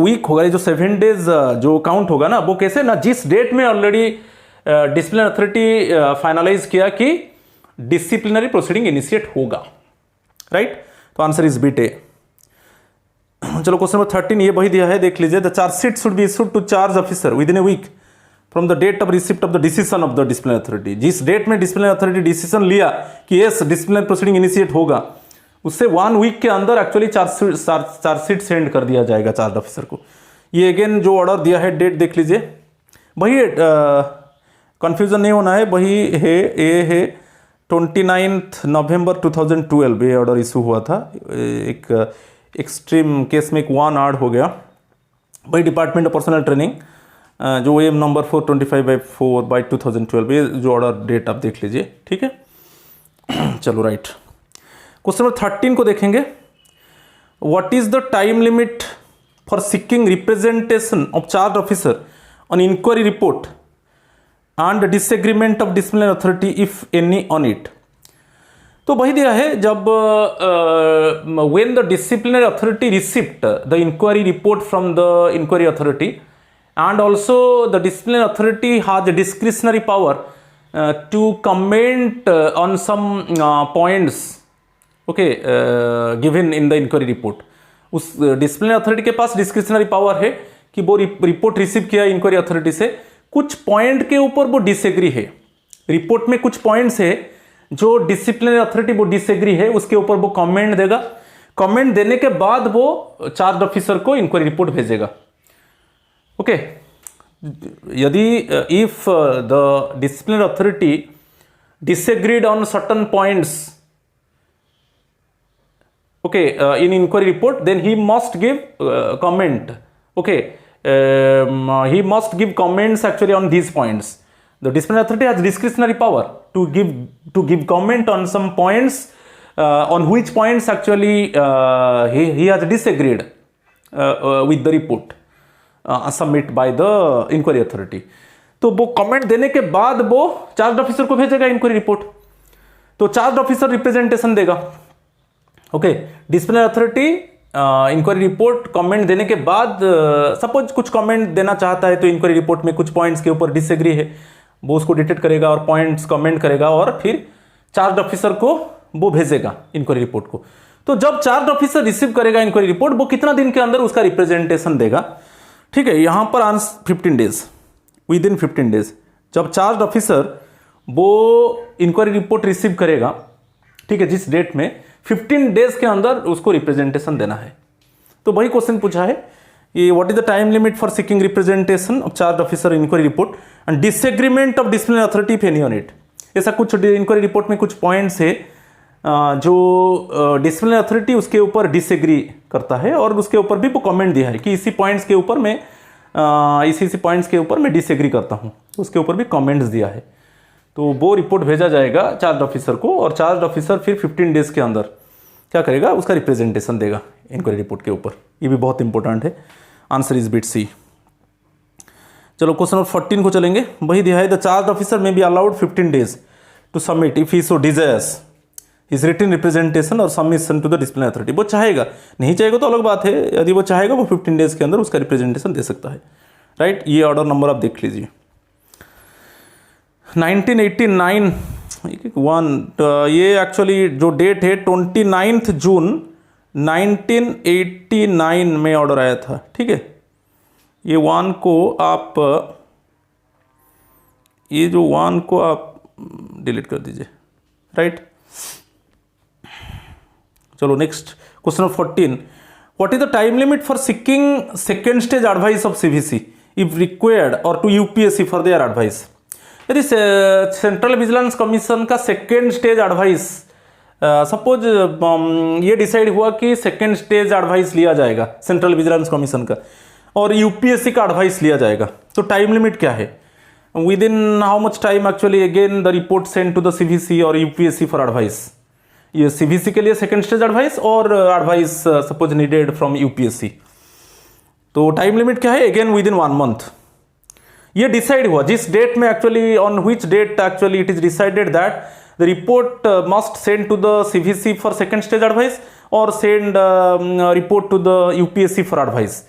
week होगा, ये जो 7 days जो काउंट होगा ना, वो कैसे ना, जिस डेट में ऑलरेडी डिसिप्लिनरी अथॉरिटी फाइनलाइज किया कि डिसिप्लिनरी प्रोसीडिंग इनिशिएट होगा. राइट, तो आंसर इज बिट ए. चलो क्वेश्चन नंबर 13 ये वही दिया है, देख लीजिए. The chargesheet should be issued to charge officer within a week from the date of receipt of the decision of the disciplinary authority. जिस डेट में डिसिप्लिनरी अथॉरिटी डिसीजन लिया कि यस डिसिप्लिनरी प्रोसीडिंग इनिशिएट होगा, उससे 1 वीक के अंदर एक्चुअली चार्जशीट सेंड कर दिया जाएगा चार्ज ऑफिसर को. ये अगेन जो ऑर्डर दिया है, डेट देख लीजिए, वही कंफ्यूजन नहीं होना है, वही है, ये है 29 नवंबर 2012 ये ऑर्डर इशू हुआ था. एक एक्सट्रीम केस में एक 1 आर्ड हो गया. वही डिपार्टमेंट ऑफ पर्सनल ट्रेनिंग जो एम नंबर 425/4/2012, ये जो ऑर्डर डेट आप देख लीजिए. ठीक है, चलो राइट. क्वेश्चन नंबर 13 को देखेंगे. What is the time limit for seeking representation of charge officer on inquiry report and disagreement of disciplinary authority if any on it. तो वही दिया है, जब when the disciplinary authority received the inquiry report from the inquiry authority and also the disciplinary authority has a discretionary power to comment on some points, okay, given in the inquiry report. उस disciplinary authority के पास discretionary power है कि वो रिपोर्ट रिसीव किया इंक्वायरी अथॉरिटी से, कुछ पॉइंट के ऊपर वो डिसएग्री है. रिपोर्ट में कुछ पॉइंट्स है जो डिसिप्लिनरी अथॉरिटी वो डिसएग्री है, उसके ऊपर वो कमेंट देगा. कमेंट देने के बाद वो चार्ज ऑफिसर को इंक्वायरी रिपोर्ट भेजेगा. ओके, यदि if the disciplinary authority disagreed on certain points, okay, in inquiry report, then he must give comment. Okay, he must give comments actually on these points. The disciplinary authority has discretionary power to give comment on some points, on which points actually he has disagreed with the report submit by the inquiry authority. तो वो कमेंट देने के बाद वो चार्ज ऑफिसर को भेजेगा इंक्वायरी रिपोर्ट, तो चार्ज ऑफिसर रिप्रेजेंटेशन देगा. Okay, disciplinary authority inquiry report comment देने के बाद सपोज कुछ कमेंट देना चाहता है, तो इंक्वायरी रिपोर्ट में कुछ पॉइंट्स के ऊपर डिसएग्री है, वो उसको डिटेक्ट करेगा और पॉइंट्स कमेंट करेगा और फिर चार्ज ऑफिसर को वो भेजेगा इंक्वायरी रिपोर्ट को. तो जब चार्ज ऑफिसर रिसीव करेगा इंक्वायरी रिपोर्ट, वो कितना दिन के अंदर उसका रिप्रेजेंटेशन देगा. ठीक है, यहाँ पर answer 15 days, within 15 days. जब चार्ज ऑफिसर वो इंक्वायरी रिपोर्ट रिसीव करेगा, ठीक है, जिस डेट में 15 डेज के अंदर उसको रिप्रेजेंटेशन देना है. तो वही क्वेश्चन पूछा है, ये what is the time limit for seeking representation of charge officer inquiry report and disagreement of disciplinary authority if any on it. ऐसा कुछ इंक्वायरी रिपोर्ट में कुछ पॉइंट्स है जो डिसिप्लिनरी अथॉरिटी उसके ऊपर डिसएग्री करता है और उसके ऊपर भी वो कमेंट दिया है कि इसी पॉइंट्स के ऊपर मैं इसी पॉइंट्स के ऊपर मैं डिसएग्री करता हूँ, उसके ऊपर भी कमेंट्स दिया है. तो वो रिपोर्ट भेजा जाएगा चार्ज ऑफिसर को और चार्ज ऑफिसर फिर 15 डेज के अंदर क्या करेगा, उसका रिप्रेजेंटेशन देगा इंक्वायरी रिपोर्ट के ऊपर. ये भी बहुत इंपॉर्टेंट है. Answer is bit C. चलो क्वेश्चन नंबर 14 को चलेंगे. वही दिया है, the charge officer may be allowed 15 days to submit if he so desires his written representation और submission to the disciplinary authority. वो चाहेगा, नहीं चाहेगा तो अलग बात है, यदि वो चाहेगा वो 15 डेज के अंदर उसका रिप्रेजेंटेशन दे सकता है, राइट। ये ऑर्डर नंबर आप देख लीजिए। 1989 ये एक्चुअली जो डेट है 29 जून 1989 में ऑर्डर आया था, ठीक है। ये वन को आप डिलीट कर दीजिए, राइट। चलो next question number 14, what is the time limit for seeking second stage advice of CVC if required और to UPSC for their advice. यदि सेंट्रल विजिलेंस कमीशन का सेकेंड स्टेज एडवाइस सपोज ये डिसाइड हुआ कि सेकेंड स्टेज एडवाइस लिया जाएगा सेंट्रल विजिलेंस कमीशन का और यूपीएससी का एडवाइस लिया जाएगा, तो टाइम लिमिट क्या है, within how much time actually again the report send to the CVC और यूपीएससी फॉर एडवाइस। ये सीवीसी के लिए सेकेंड स्टेज एडवाइस और advice suppose needed from UPSC, तो टाइम लिमिट क्या है, अगेन विद इन 1 मंथ। ये डिसाइड हुआ जिस डेट में actually on which date actually it is decided that the report must send to the CVC for second stage advice और send report to the UPSC for advice.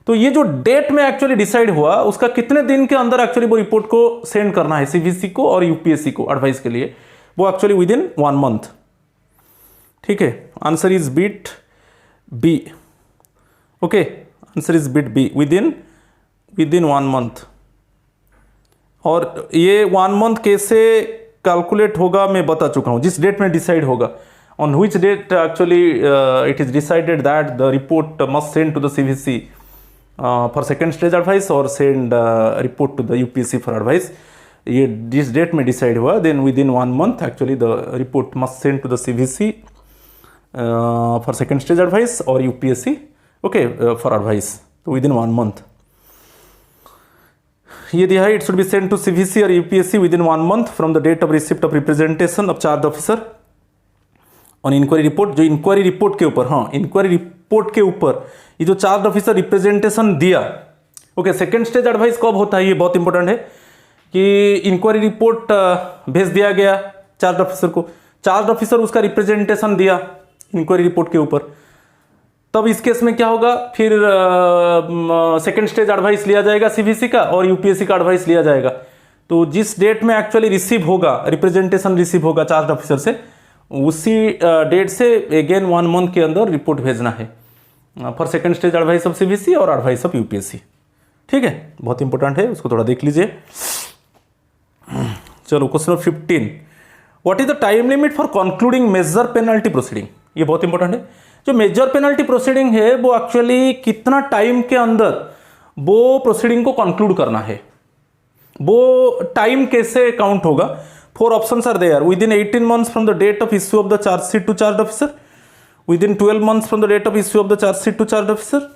तो ये जो डेट में एक्चुअली डिसाइड हुआ उसका कितने दिन के अंदर एक्चुअली वो रिपोर्ट को सेंड करना है सीवीसी को और यूपीएससी को एडवाइस के लिए, वो एक्चुअली विद इन 1 मंथ, ठीक है। Answer is bit B, okay, answer is bit B, within 1 month. और ये 1 मंथ कैसे कैलकुलेट होगा मैं बता चुका हूं, जिस डेट में डिसाइड होगा, on which date actually it is decided that the report must send to the CVC for second stage advice और send report to the UPSC for advice. ये जिस डेट में डिसाइड हुआ then within 1 month actually the report must send to the CVC for second stage advice और यूपीएससी, ओके, फॉर एडवाइस, तो विद इन 1 मंथ। ये दिया है, it should be send to CVC और UPSC within 1 month from the date of receipt of representation of charge officer on inquiry report. जो इंक्वायरी रिपोर्ट के ऊपर, हाँ, इंक्वायरी रिपोर्ट के ऊपर ये जो चार्ज ऑफिसर रिप्रेजेंटेशन दिया, ओके। सेकेंड स्टेज एडवाइस कब होता है, ये बहुत इंपॉर्टेंट है कि इंक्वायरी रिपोर्ट भेज दिया गया चार्ज ऑफिसर को, चार्ज ऑफिसर उसका रिप्रेजेंटेशन दिया इंक्वायरी रिपोर्ट के ऊपर, तब इस केस में क्या होगा, फिर सेकेंड स्टेज एडवाइस लिया जाएगा सीवीसी का और यूपीएससी का एडवाइस लिया जाएगा। तो जिस डेट में एक्चुअली रिसीव होगा, रिप्रेजेंटेशन रिसीव होगा चार्ज ऑफिसर से, उसी डेट से अगेन 1 मंथ के अंदर रिपोर्ट भेजना है for second stage advice of CVC और एडवाइस ऑफ यूपीएससी, ठीक है। बहुत इंपॉर्टेंट है, उसको थोड़ा देख लीजिए। चलो question number 15, what is the time limit for concluding major penalty proceeding. ये बहुत इंपॉर्टेंट है। जो मेजर पेनल्टी प्रोसीडिंग है वो एक्चुअली कितना टाइम के अंदर वो प्रोसीडिंग को कंक्लूड करना है, वो टाइम कैसे काउंट होगा। 4 options are there, within 18 months from the date of issue of the chargesheet to charge officer, within 12 months from the date of issue of the chargesheet to charge officer,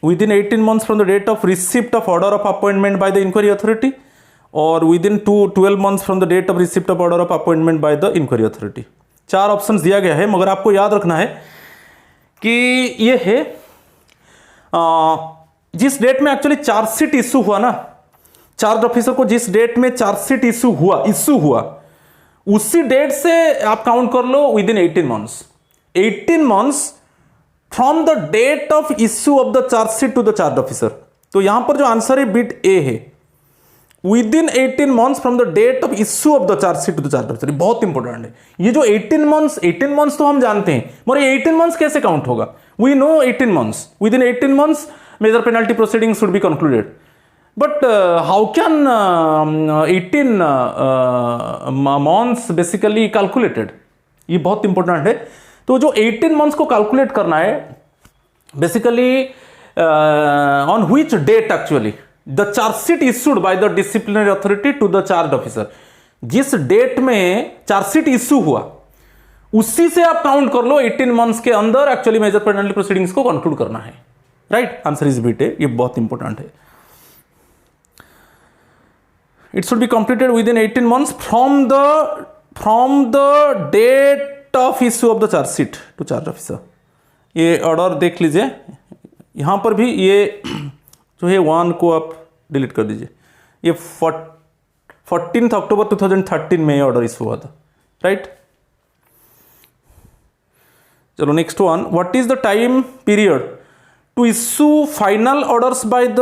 within 18 months from the date of receipt of order of appointment by the inquiry authority, और within 12 months from the date of receipt of order of appointment by the inquiry authority. 4 options दिया गया है, मगर आपको याद रखना है कि ये है जिस डेट में एक्चुअली चार्जशीट इश्यू हुआ ना, चार्ज ऑफिसर को जिस डेट में चार्जशीट इश्यू हुआ उसी डेट से आप काउंट कर लो within 18 months. 18 months from the date of issue of the chargesheet to the charge officer. तो यहां पर जो आंसर है बिट ए है, within 18 months from the date of issue of the chargesheet to the charge officer. बहुत इंपॉर्टेंट है ये जो 18 मंथ्स तो हम जानते हैं, मगर ये 18 मंथ्स कैसे काउंट होगा। We know 18 months, within 18 months major penalty proceeding should be concluded, but how can 18 months basically calculated, ये बहुत इंपॉर्टेंट है। तो जो 18 मंथ्स को कैलकुलेट करना है basically on which date actually the chargesheet issued by the disciplinary authority to the charge officer. जिस डेट में चार्जशीट इश्यू हुआ उसी से आप काउंट कर लो 18 मंथ्स के अंदर एक्चुअली मेजर पेनल्टी प्रोसीडिंग्स को कंक्लूड करना है, right. Answer is bit A, ये बहुत इंपॉर्टेंट है। It should be completed within 18 months from the date of issue of the chargesheet to charge officer. ये ऑर्डर देख लीजिए, यहां पर भी ये जो है 1 को आप डिलीट कर दीजिए, ये 14 अक्टूबर 2013 में ये ऑर्डर इशू हुआ था, राइट। चलो next one, what is the time period to issue final orders by the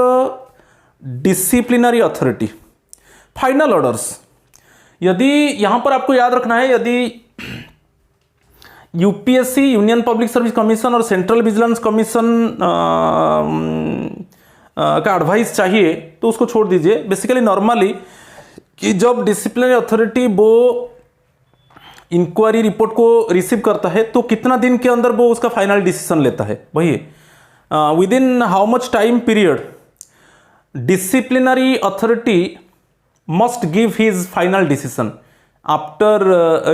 disciplinary authority. Final orders, यदि यहां पर आपको याद रखना है, यदि UPSC, union public service commission और सेंट्रल विजिलेंस कमीशन का एडवाइस चाहिए तो उसको छोड़ दीजिए। बेसिकली नॉर्मली कि जब डिसिप्लिनरी अथॉरिटी वो इंक्वायरी रिपोर्ट को रिसीव करता है तो कितना दिन के अंदर वो उसका फाइनल डिसीजन लेता है, वही within how much time period disciplinary authority must give his final decision after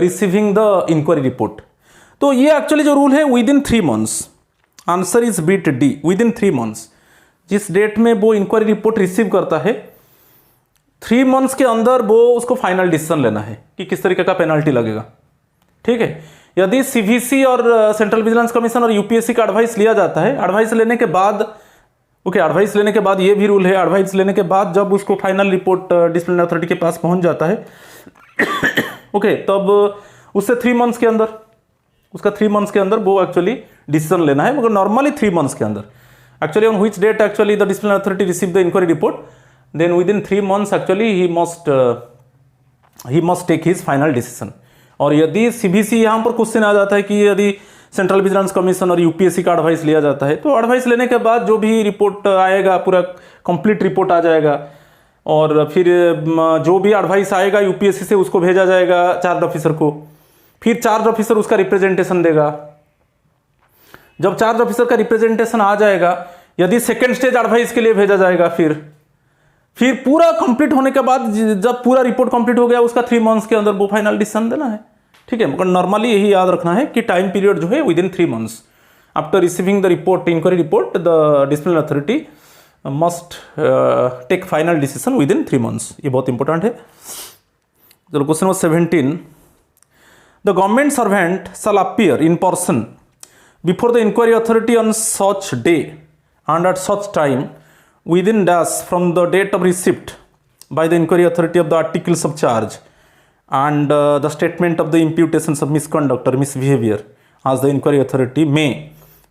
receiving the inquiry report. तो ये एक्चुअली जो रूल है within 3 months, answer is bit D, within 3 months. जिस डेट में वो इंक्वायरी रिपोर्ट रिसीव करता है 3 मंथ्स के अंदर वो उसको फाइनल डिसीजन लेना है कि किस तरीके का पेनल्टी लगेगा, ठीक है। यदि सीवीसी और सेंट्रल विजिलेंस कमीशन और यूपीएससी का एडवाइस लिया जाता है, एडवाइस लेने के बाद एडवाइस लेने के बाद ये भी रूल है, एडवाइस लेने के बाद जब उसको फाइनल रिपोर्ट डिसिप्लिनरी अथॉरिटी के पास पहुंच जाता है तब उससे 3 मंथ्स के अंदर, उसका 3 मंथ्स के अंदर वो एक्चुअली डिसीजन लेना है, मगर नॉर्मली 3 मंथ्स के अंदर। Actually on which date actually the disciplinary authority receive the inquiry report, then within 3 months actually he must take his final decision. और यदि सीबीसी यहाँ पर क्वेश्चन आ जाता है कि यदि सेंट्रल विजिलेंस कमीशन और यूपीएससी का एडवाइस लिया जाता है तो एडवाइस लेने के बाद जो भी रिपोर्ट आएगा पूरा कंप्लीट रिपोर्ट आ जाएगा, और फिर जो भी एडवाइस आएगा यूपीएससी से उसको भेजा जाएगा चार्ज ऑफिसर को, फिर चार्ज ऑफिसर उसका रिप्रेजेंटेशन देगा। जब चार्ज ऑफिसर का रिप्रेजेंटेशन आ जाएगा, यदि सेकेंड स्टेज एडवाइस के लिए भेजा जाएगा, फिर पूरा कंप्लीट होने के बाद जब पूरा रिपोर्ट कंप्लीट हो गया उसका 3 मंथ्स के अंदर वो फाइनल डिसीजन देना है, ठीक है। मगर नॉर्मली यही याद रखना है कि टाइम पीरियड जो है within 3 months after receiving the report, inquiry report, the disciplinary authority must take final decision within 3 months. ये बहुत इंपॉर्टेंट है। चलो question number 17, the government servant shall appear in person before the inquiry authority on such day and at such time within dash from the date of receipt by the inquiry authority of the articles of charge and the statement of the imputations of misconduct or misbehavior as the inquiry authority may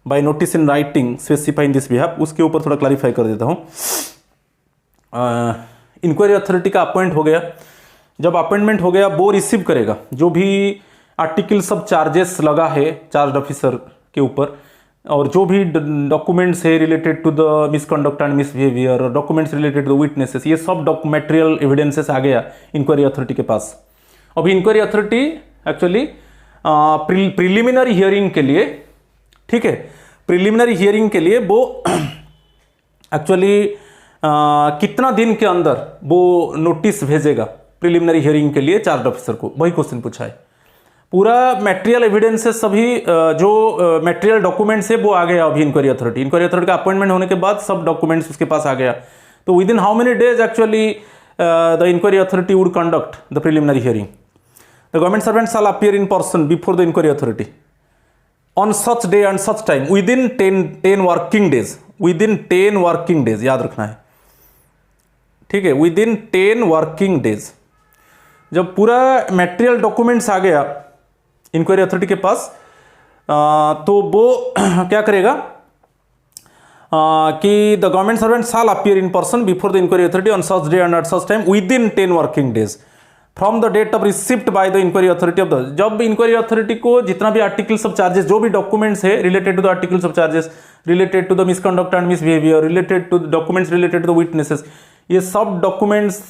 by notice in writing specify in this behalf। उसके ऊपर थोड़ा क्लैरिफाई कर देता हूँ। इंक्वायरी अथॉरिटी का अपॉइंट हो गया, जब अपॉइंटमेंट हो गया वो रिसीव करेगा जो भी आर्टिकल्स ऑफ चार्जेस लगा है चार्ज ऑफिसर के ऊपर, और जो भी डॉक्यूमेंट्स है related to the misconduct and misbehaviour और डॉक्यूमेंट्स रिलेटेड टू विटनेसेस, ये सब मटेरियल एविडेंसेस आ गया इंक्वायरी अथॉरिटी के पास। अभी inquiry authority actually preliminary hearing के लिए, ठीक है, प्रिलिमिनरी हियरिंग के लिए वो एक्चुअली कितना दिन के अंदर वो नोटिस भेजेगा प्रिलिमिनरी हियरिंग के लिए चार्ज ऑफिसर को, वही क्वेश्चन पूछा है। पूरा मटेरियल एविडेंसेस सभी जो मटेरियल डॉक्यूमेंट्स है वो आ गया अभी इंक्वायरी अथॉरिटी का अपॉइंटमेंट होने के बाद सब डॉक्यूमेंट्स उसके पास आ गया। तो within how many days actually the inquiry authority would conduct the preliminary hearing. The government servant shall appear in person before the inquiry authority on such day and such time within 10 working days, within 10 working days याद रखना है, ठीक है, विद इन 10 वर्किंग डेज। जब पूरा मटेरियल डॉक्यूमेंट्स आ गया इंक्वायरी अथॉरिटी के पास तो वो क्या करेगा कि the government servant shall appear in person before the inquiry authority on such day and at such time within 10 working days from the date of receipt by the inquiry authority of the. जब इंक्वायरी अथॉरिटी को जितना भी आर्टिकल्स ऑफ चार्जेस, जो भी डॉक्यूमेंट्स है related to the articles of charges, related to the misconduct and misbehaviour, related to documents related to the witnesses, ये सब डॉक्यूमेंट्स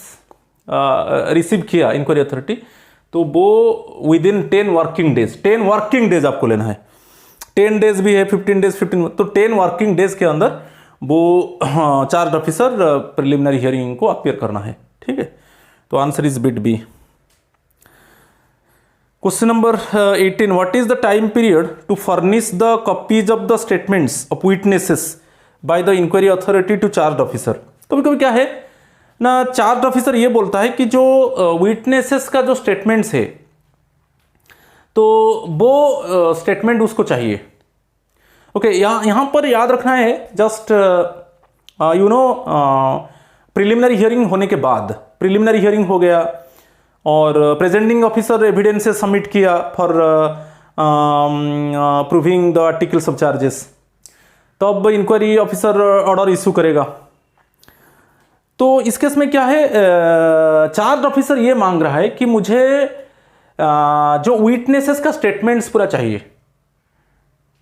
रिसीव किया इंक्वायरी अथॉरिटी तो वो within 10 working days, 10 working days आपको लेना है, 10 डेज भी है, 15 डेज, 15, तो 10 वर्किंग डेज के अंदर वो चार्ज ऑफिसर प्रिलिमिनरी हियरिंग को अपीयर करना है, ठीक है। तो answer is bit B. Question number 18, what is the time period to furnish the copies of the statements of witnesses by the inquiry authority to charge officer. कभी कभी क्या है ना, चार्ज ऑफिसर ये बोलता है कि जो विटनेसेस का जो स्टेटमेंट्स है तो वो स्टेटमेंट उसको चाहिए। ओके, यहाँ पर याद रखना है जस्ट प्रिलिमिनरी हियरिंग होने के बाद, प्रिलिमिनरी हियरिंग हो गया, और प्रेजेंटिंग ऑफिसर एविडेंसेस सबमिट किया for proving the articles of charges, तब इंक्वायरी ऑफिसर ऑर्डर इशू करेगा। तो इस केस में क्या है, चार्ज ऑफिसर ये मांग रहा है कि मुझे जो विटनेसेस का स्टेटमेंट्स पूरा चाहिए।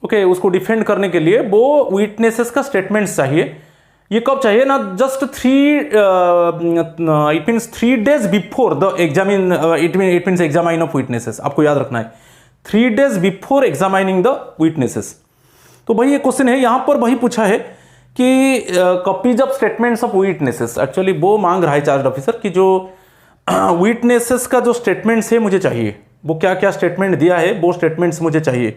ओके, उसको डिफेंड करने के लिए वो विटनेसेस का स्टेटमेंट्स चाहिए। ये कब चाहिए ना, just it means 3 days before the examine, it means examine of witnesses. आपको याद रखना है 3 days before examining the witnesses. तो भाई ये क्वेश्चन है, यहां पर वही पूछा है कि copies of statements of witnesses. Actually वो मांग रहा है चार्ज ऑफिसर कि जो विटनेसेस का जो स्टेटमेंट्स है मुझे चाहिए, वो क्या क्या स्टेटमेंट दिया है वो स्टेटमेंट्स मुझे चाहिए।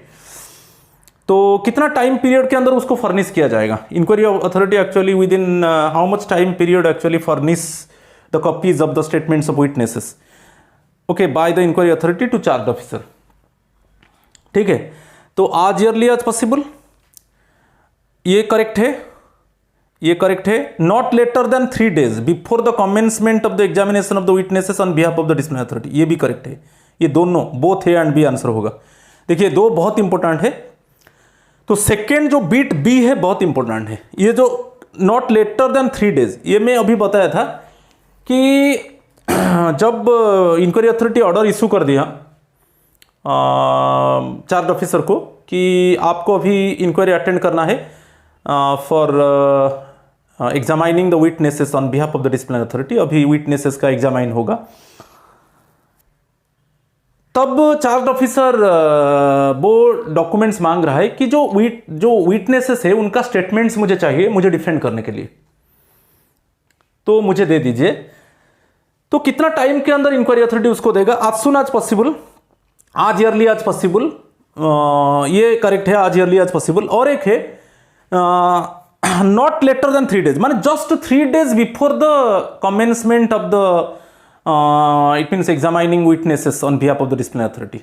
तो कितना टाइम पीरियड के अंदर उसको फर्निश किया जाएगा? Inquiry authority actually within how much time period actually furnish the copies of the statements of witnesses, okay, by the inquiry authority to charge officer. ठीक है, तो आज ईयरली एज पॉसिबल, ये करेक्ट है, ये करेक्ट है। Not later than 3 days before the commencement of the examination of the witnesses on behalf of the disciplinary authority, ये भी करेक्ट है। ये दोनों both A and B answer होगा। देखिए दो बहुत इंपॉर्टेंट है। तो सेकेंड जो बीट बी है बहुत इंपॉर्टेंट है। ये जो नॉट लेटर देन 3 days, ये मैं अभी बताया था कि जब इंक्वायरी अथॉरिटी ऑर्डर इशू कर दिया चार्ज ऑफिसर को कि आपको अभी इंक्वायरी अटेंड करना है for examining the witnesses on behalf of the disciplinary authority, अभी विटनेसेस का एग्जामाइन होगा, तब चार्ज ऑफिसर वो डॉक्यूमेंट्स मांग रहा है कि जो विटनेसेस है उनका स्टेटमेंट्स मुझे चाहिए मुझे डिफेंड करने के लिए, तो मुझे दे दीजिए। तो कितना टाइम के अंदर इंक्वायरी अथॉरिटी उसको देगा? आज सुन आज पॉसिबल, आज ईयरली आज पॉसिबल, ये करेक्ट है, आज ईयरली आज पॉसिबल। और एक है नॉट लेटर देन 3 days, माने just 3 days before the commencement of the it means examining witnesses on behalf of the disciplinary authority,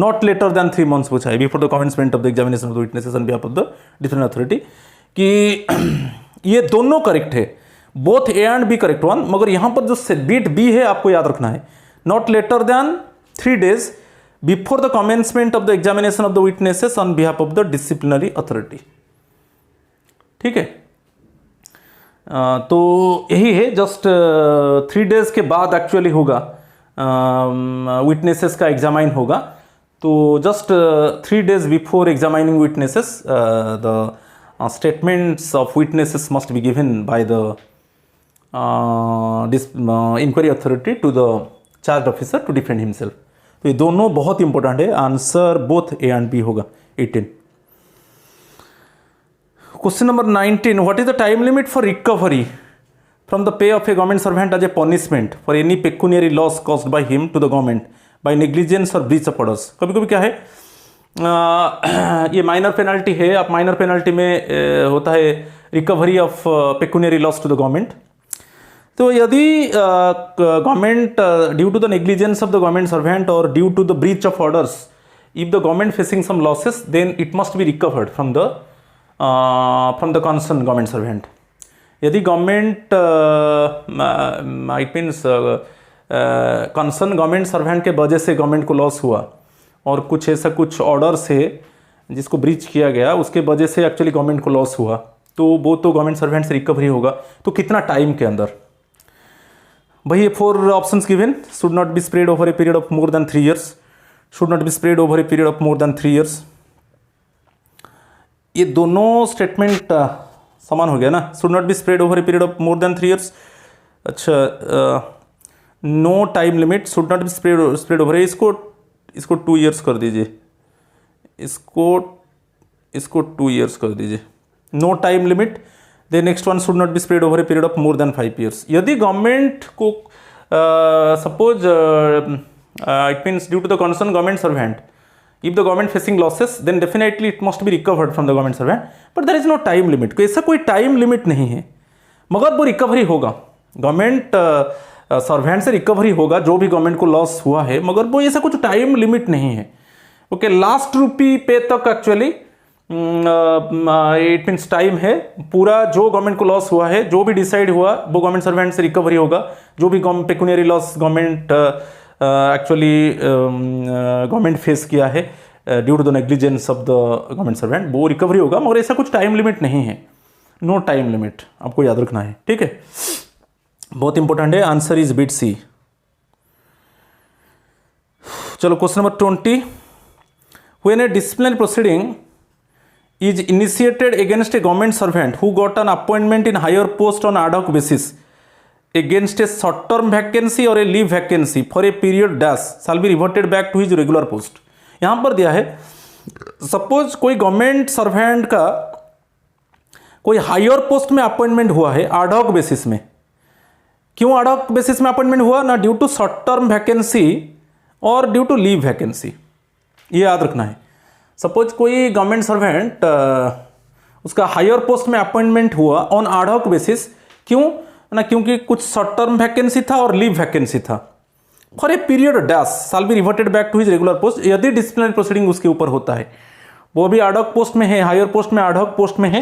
not later than 3 months पूछा है, before the commencement of the examination of the witnesses on behalf of the disciplinary authority, कि ये दोनों करेक्ट है, both A and B correct one. मगर यहां पर जो बीट बी है आपको याद रखना है, not later than 3 days before the commencement of the examination of the witnesses on behalf of the disciplinary authority. ठीक है, तो यही है, जस्ट 3 days के बाद एक्चुअली होगा, विटनेसेस का एग्जामाइन होगा। तो just 3 days before examining witnesses the statements of witnesses must be given by the inquiry authority to the charge officer to defend himself. तो ये दोनों बहुत इंपॉर्टेंट है, answer both A and B होगा। 18 Question number 19. What is the time limit for recovery from the pay of a government servant as a punishment for any pecuniary loss caused by him to the government by negligence or breach of orders? कभी कभी क्या है, ये माइनर पेनल्टी है। आप माइनर पेनल्टी में होता है recovery of pecuniary loss to the government. तो यदि government due to the negligence of the government servant और due to the breach of orders, if the government facing some losses, then it must be recovered from the concern government servant. यदि government it means concern government servant के वजह से गवर्नमेंट को लॉस हुआ और कुछ ऐसा कुछ ऑर्डर से जिसको ब्रीच किया गया उसके वजह से एक्चुअली गवर्नमेंट को लॉस हुआ, तो वो तो गवर्नमेंट सर्वेंट से रिकवरी होगा। तो कितना टाइम के अंदर? भाई 4 options given, should not be spread over a period of more than 3 years, should not be spread over a period of more than 3 years। ये दोनों स्टेटमेंट समान हो गया ना, should not be spread over a period of more than 3 years। अच्छा, no time limit, should not be spread over, इसको 2 years कर दीजिए, इसको 2 years कर दीजिए। No time limit. The next one, should not be spread over a period of more than 5 years। यदि गवर्नमेंट को suppose it means due to the concern government servant, if the government facing losses, then definitely it must be recovered from the government servant, but there is no time limit। कोई ऐसा कोई टाइम लिमिट नहीं है, मगर वो रिकवरी होगा, गवर्नमेंट सर्वेंट से रिकवरी होगा जो भी गवर्नमेंट को लॉस हुआ है, मगर वो ऐसा कुछ टाइम लिमिट नहीं है। ओके, लास्ट रुपी पे तक एक्चुअली इट मीन्स टाइम है। पूरा जो गवर्नमेंट को लॉस हुआ है, जो भी डिसाइड हुआ वो गवर्नमेंट सर्वेंट से रिकवरी होगा। जो भी pecuniary loss government actually government face किया है due to the negligence of the government servant, वो रिकवरी होगा, मगर ऐसा कुछ टाइम लिमिट नहीं है, नो टाइम लिमिट, आपको याद रखना है, ठीक है, बहुत इंपॉर्टेंट है। Answer is bit C. चलो question number 20, when a disciplinary proceeding is initiated against a government servant who got an appointment in higher post on ad hoc basis against a short term vacancy or a leave vacancy for a period dash shall be reverted back to his regular post। यहाँ पर दिया है, सपोज कोई गवर्नमेंट सर्वेंट का कोई हायर पोस्ट में अपॉइंटमेंट हुआ है ad hoc बेसिस में। क्यों ad hoc बेसिस में अपॉइंटमेंट हुआ ना, due to short term vacancy और ड्यू टू लीव वैकेंसी, ये याद रखना है। सपोज कोई गवर्नमेंट सर्वेंट उसका हायर पोस्ट में अपॉइंटमेंट हुआ ऑन ad hoc बेसिस, क्यों ना, क्योंकि कुछ शॉर्ट टर्म वैकेंसी था और लीव वैकेंसी था, for a period dash shall be reverted back to his regular post, यदि डिसिप्लिनरी प्रोसीडिंग उसके ऊपर होता है, वो भी ad hoc पोस्ट में है, हायर पोस्ट में ad hoc पोस्ट में है,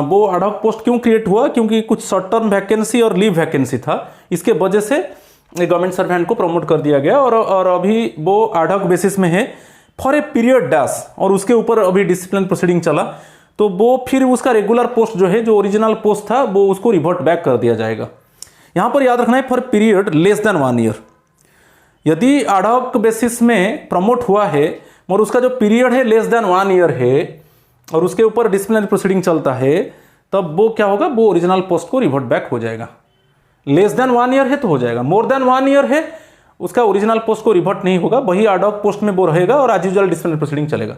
वो ad hoc पोस्ट क्यों क्रिएट हुआ, क्योंकि कुछ शॉर्ट टर्म वैकेंसी और लीव वैकेंसी था, इसके वजह से गवर्नमेंट सर्वेंट को प्रमोट कर दिया गया और अभी वो ad hoc बेसिस में है फॉर ए पीरियड डैश, और उसके ऊपर अभी डिसिप्लिन प्रोसीडिंग चला, तो वो फिर उसका रेगुलर पोस्ट जो है, जो ओरिजिनल पोस्ट था, वो उसको रिवर्ट बैक कर दिया जाएगा। यहाँ पर याद रखना है for period less than 1 year. यदि ad hoc बेसिस में प्रमोट हुआ है और उसका जो पीरियड है लेस देन 1 ईयर है और उसके ऊपर डिसिप्लिनरी प्रोसीडिंग चलता है, तब वो क्या होगा, वो ओरिजिनल पोस्ट को रिवर्ट बैक हो जाएगा। लेस देन 1 ईयर है तो हो जाएगा, मोर देन 1 ईयर है उसका ओरिजिनल पोस्ट को रिवर्ट नहीं होगा, वही ad hoc पोस्ट में वो रहेगा और एज यूजुअल डिसिप्लिनरी प्रोसीडिंग चलेगा।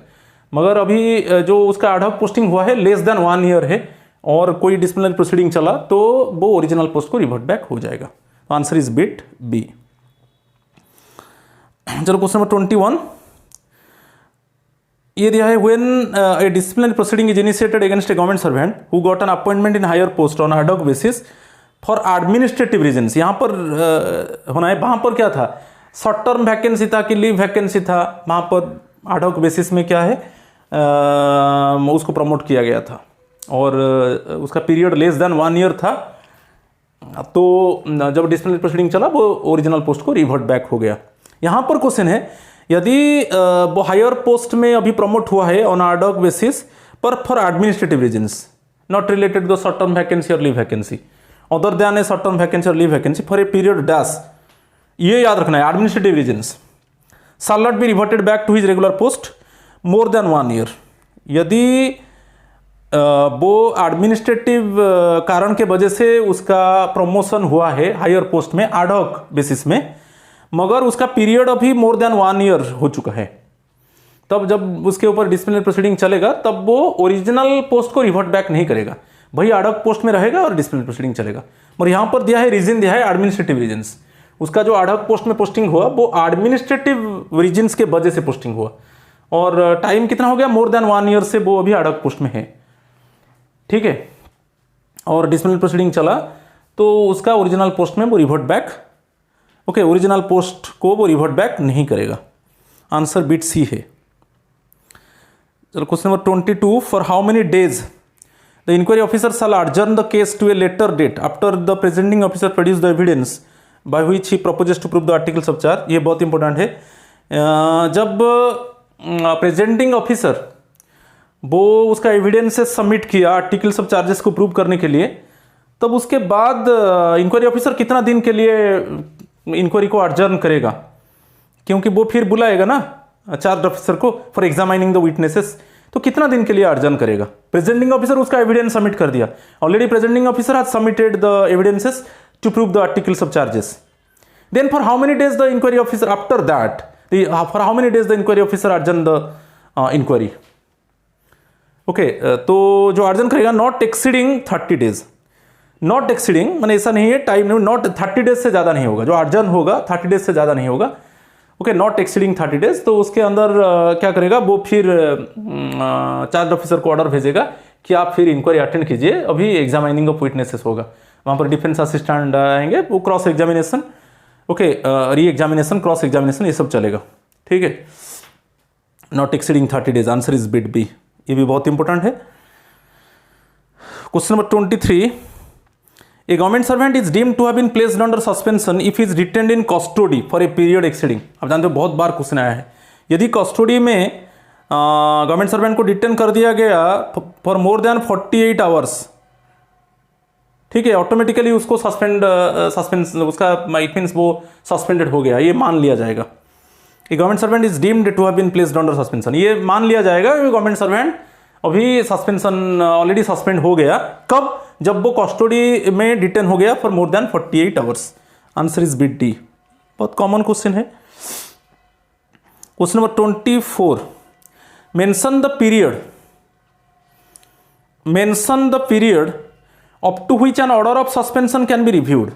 मगर अभी जो उसका ad hoc पोस्टिंग हुआ है लेस देन 1 ईयर है और कोई डिसिप्लिनरी प्रोसीडिंग चला, तो वो ओरिजिनल पोस्ट को रिवर्ट बैक हो जाएगा। Answer is bit B. चलो क्वेश्चन नंबर 21, ये दिया है, when a disciplinary proceeding is initiated against a government servant who got an appointment in higher post on ad hoc basis for administrative reasons, यहाँ पर होना है, वहाँ पर क्या था, शॉर्ट टर्म वैकेंसी था कि लीव वैकेंसी था, वहाँ पर ad hoc बेसिस में क्या है, उसको प्रमोट किया गया था और उसका पीरियड लेस देन 1 ईयर था, तो जब डिसिप्लिनरी प्रोसीडिंग चला वो ओरिजिनल पोस्ट को रिवर्ट बैक हो गया। यहाँ पर क्वेश्चन है, यदि वो हायर पोस्ट में अभी प्रमोट हुआ है ऑन ad hoc बेसिस पर for administrative reasons not related to the short term vacancy और leave vacancy, other than a short term vacancy और leave vacancy for a period dash, ये याद रखना है, administrative reasons shall not be reverted back to his regular post more than 1 year. यदि वो एडमिनिस्ट्रेटिव कारण के वजह से उसका प्रमोशन हुआ है हायर पोस्ट में ad hoc बेसिस में, मगर उसका पीरियड अभी मोर देन 1 ईयर हो चुका है, तब जब उसके ऊपर डिसिप्लिनरी प्रोसीडिंग चलेगा तब वो ओरिजिनल पोस्ट को रिवर्ट बैक नहीं करेगा, वही ad hoc पोस्ट में रहेगा और डिसिप्लिनरी प्रोसीडिंग चलेगा। और यहाँ पर दिया है, रीजन दिया है एडमिनिस्ट्रेटिव रीजन्स, उसका जो ad hoc पोस्ट में पोस्टिंग हुआ वो एडमिनिस्ट्रेटिव रीजन्स के वजह से पोस्टिंग हुआ और टाइम कितना हो गया, मोर देन 1 ईयर से वो अभी ad hoc पोस्ट में है, ठीक है, और डिसिप्लिनरी प्रोसीडिंग चला तो उसका ओरिजिनल पोस्ट में वो revert back, okay, original post को वो रिवर्ट बैक नहीं करेगा। आंसर बिट सी है। चलो question number 22, for how many days the inquiry officer shall adjourn the case to a later date after the presenting officer produce the evidence by which he proposes to prove the articles of charge. ये बहुत इंपॉर्टेंट है। जब प्रेजेंटिंग ऑफिसर वो उसका एविडेंसेस सबमिट किया आर्टिकल्स ऑफ चार्जेस को प्रूव करने के लिए, तब उसके बाद इंक्वायरी ऑफिसर कितना दिन के लिए इंक्वायरी को adjourn करेगा, क्योंकि वो फिर बुलाएगा ना चार्ज ऑफिसर को फॉर एग्जामिनिंग द विटनेसेस, तो कितना दिन के लिए adjourn करेगा। प्रेजेंटिंग ऑफिसर उसका एविडेंस सबमिट कर दिया, already presenting officer has submitted the evidences to prove the articles of charges. Then for how many days the inquiry officer after that, for how many days the inquiry officer adjourn the inquiry, okay, तो जो adjourn करेगा not exceeding 30 days, not exceeding माने ऐसा नहीं है टाइम, नॉट 30 डेज से ज़्यादा नहीं होगा, जो adjourn होगा 30 डेज से ज़्यादा नहीं होगा, ओके, नॉट एक्सीडिंग 30 डेज। तो उसके अंदर क्या करेगा वो, फिर चार्ज ऑफिसर को ऑर्डर भेजेगा कि आप फिर इंक्वायरी अटेंड कीजिए, अभी एग्जामिनिंग ऑफ विटनेसेस होगा, वहाँ पर डिफेंस असिस्टेंट आएंगे, वो cross examination, okay, re examination, cross examination, ये सब चलेगा, ठीक है। Not exceeding 30 days, answer is bit B, ये भी बहुत इंपॉर्टेंट है। Question number 23, a government servant is deemed to have been placed under suspension if is retained in custody for a period exceeding. आप जानते हो बहुत बार क्वेश्चन आया है, यदि कस्टडी में गवर्नमेंट सर्वेंट को डिटेन कर दिया गया फॉर मोर देन 48 आवर्स, ठीक है, ऑटोमेटिकली उसको सस्पेंड उसका इट मीन्स वो सस्पेंडेड हो गया, ये मान लिया जाएगा। A government servant is deemed to have been placed under suspension, ये मान लिया जाएगा कि गवर्नमेंट सर्वेंट अभी सस्पेंशन ऑलरेडी सस्पेंड हो गया। कब? जब वो कस्टडी में डिटेन हो गया for more than 48 hours. Answer is bit D. बहुत कॉमन क्वेश्चन है। Question number 24, mention the period up to which an order of suspension can be reviewed.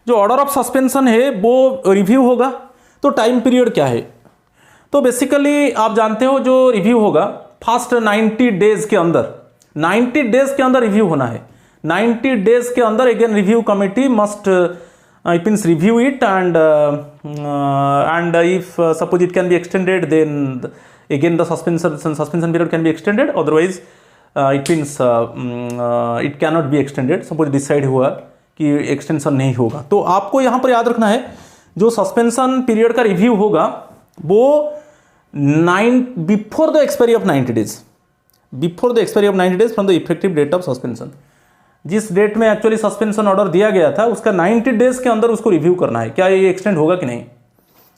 जो ऑर्डर ऑफ सस्पेंशन है वो रिव्यू होगा, तो टाइम पीरियड क्या है? तो बेसिकली आप जानते हो जो रिव्यू होगा फर्स्ट 90 डेज के अंदर, 90 डेज के अंदर रिव्यू होना है। 90 डेज के अंदर again review committee must it means review it and if suppose it can be extended then again the suspension period can be extended, otherwise it means it can not be extended. Suppose decide हुआ कि एक्सटेंशन नहीं होगा, तो आपको यहाँ पर याद रखना है जो सस्पेंशन पीरियड का रिव्यू होगा वो before the expiry of 90 days, before the expiry of 90 days from the effective date of suspension. जिस डेट में एक्चुअली सस्पेंशन ऑर्डर दिया गया था उसका 90 डेज के अंदर उसको रिव्यू करना है, क्या ये एक्सटेंड होगा कि नहीं।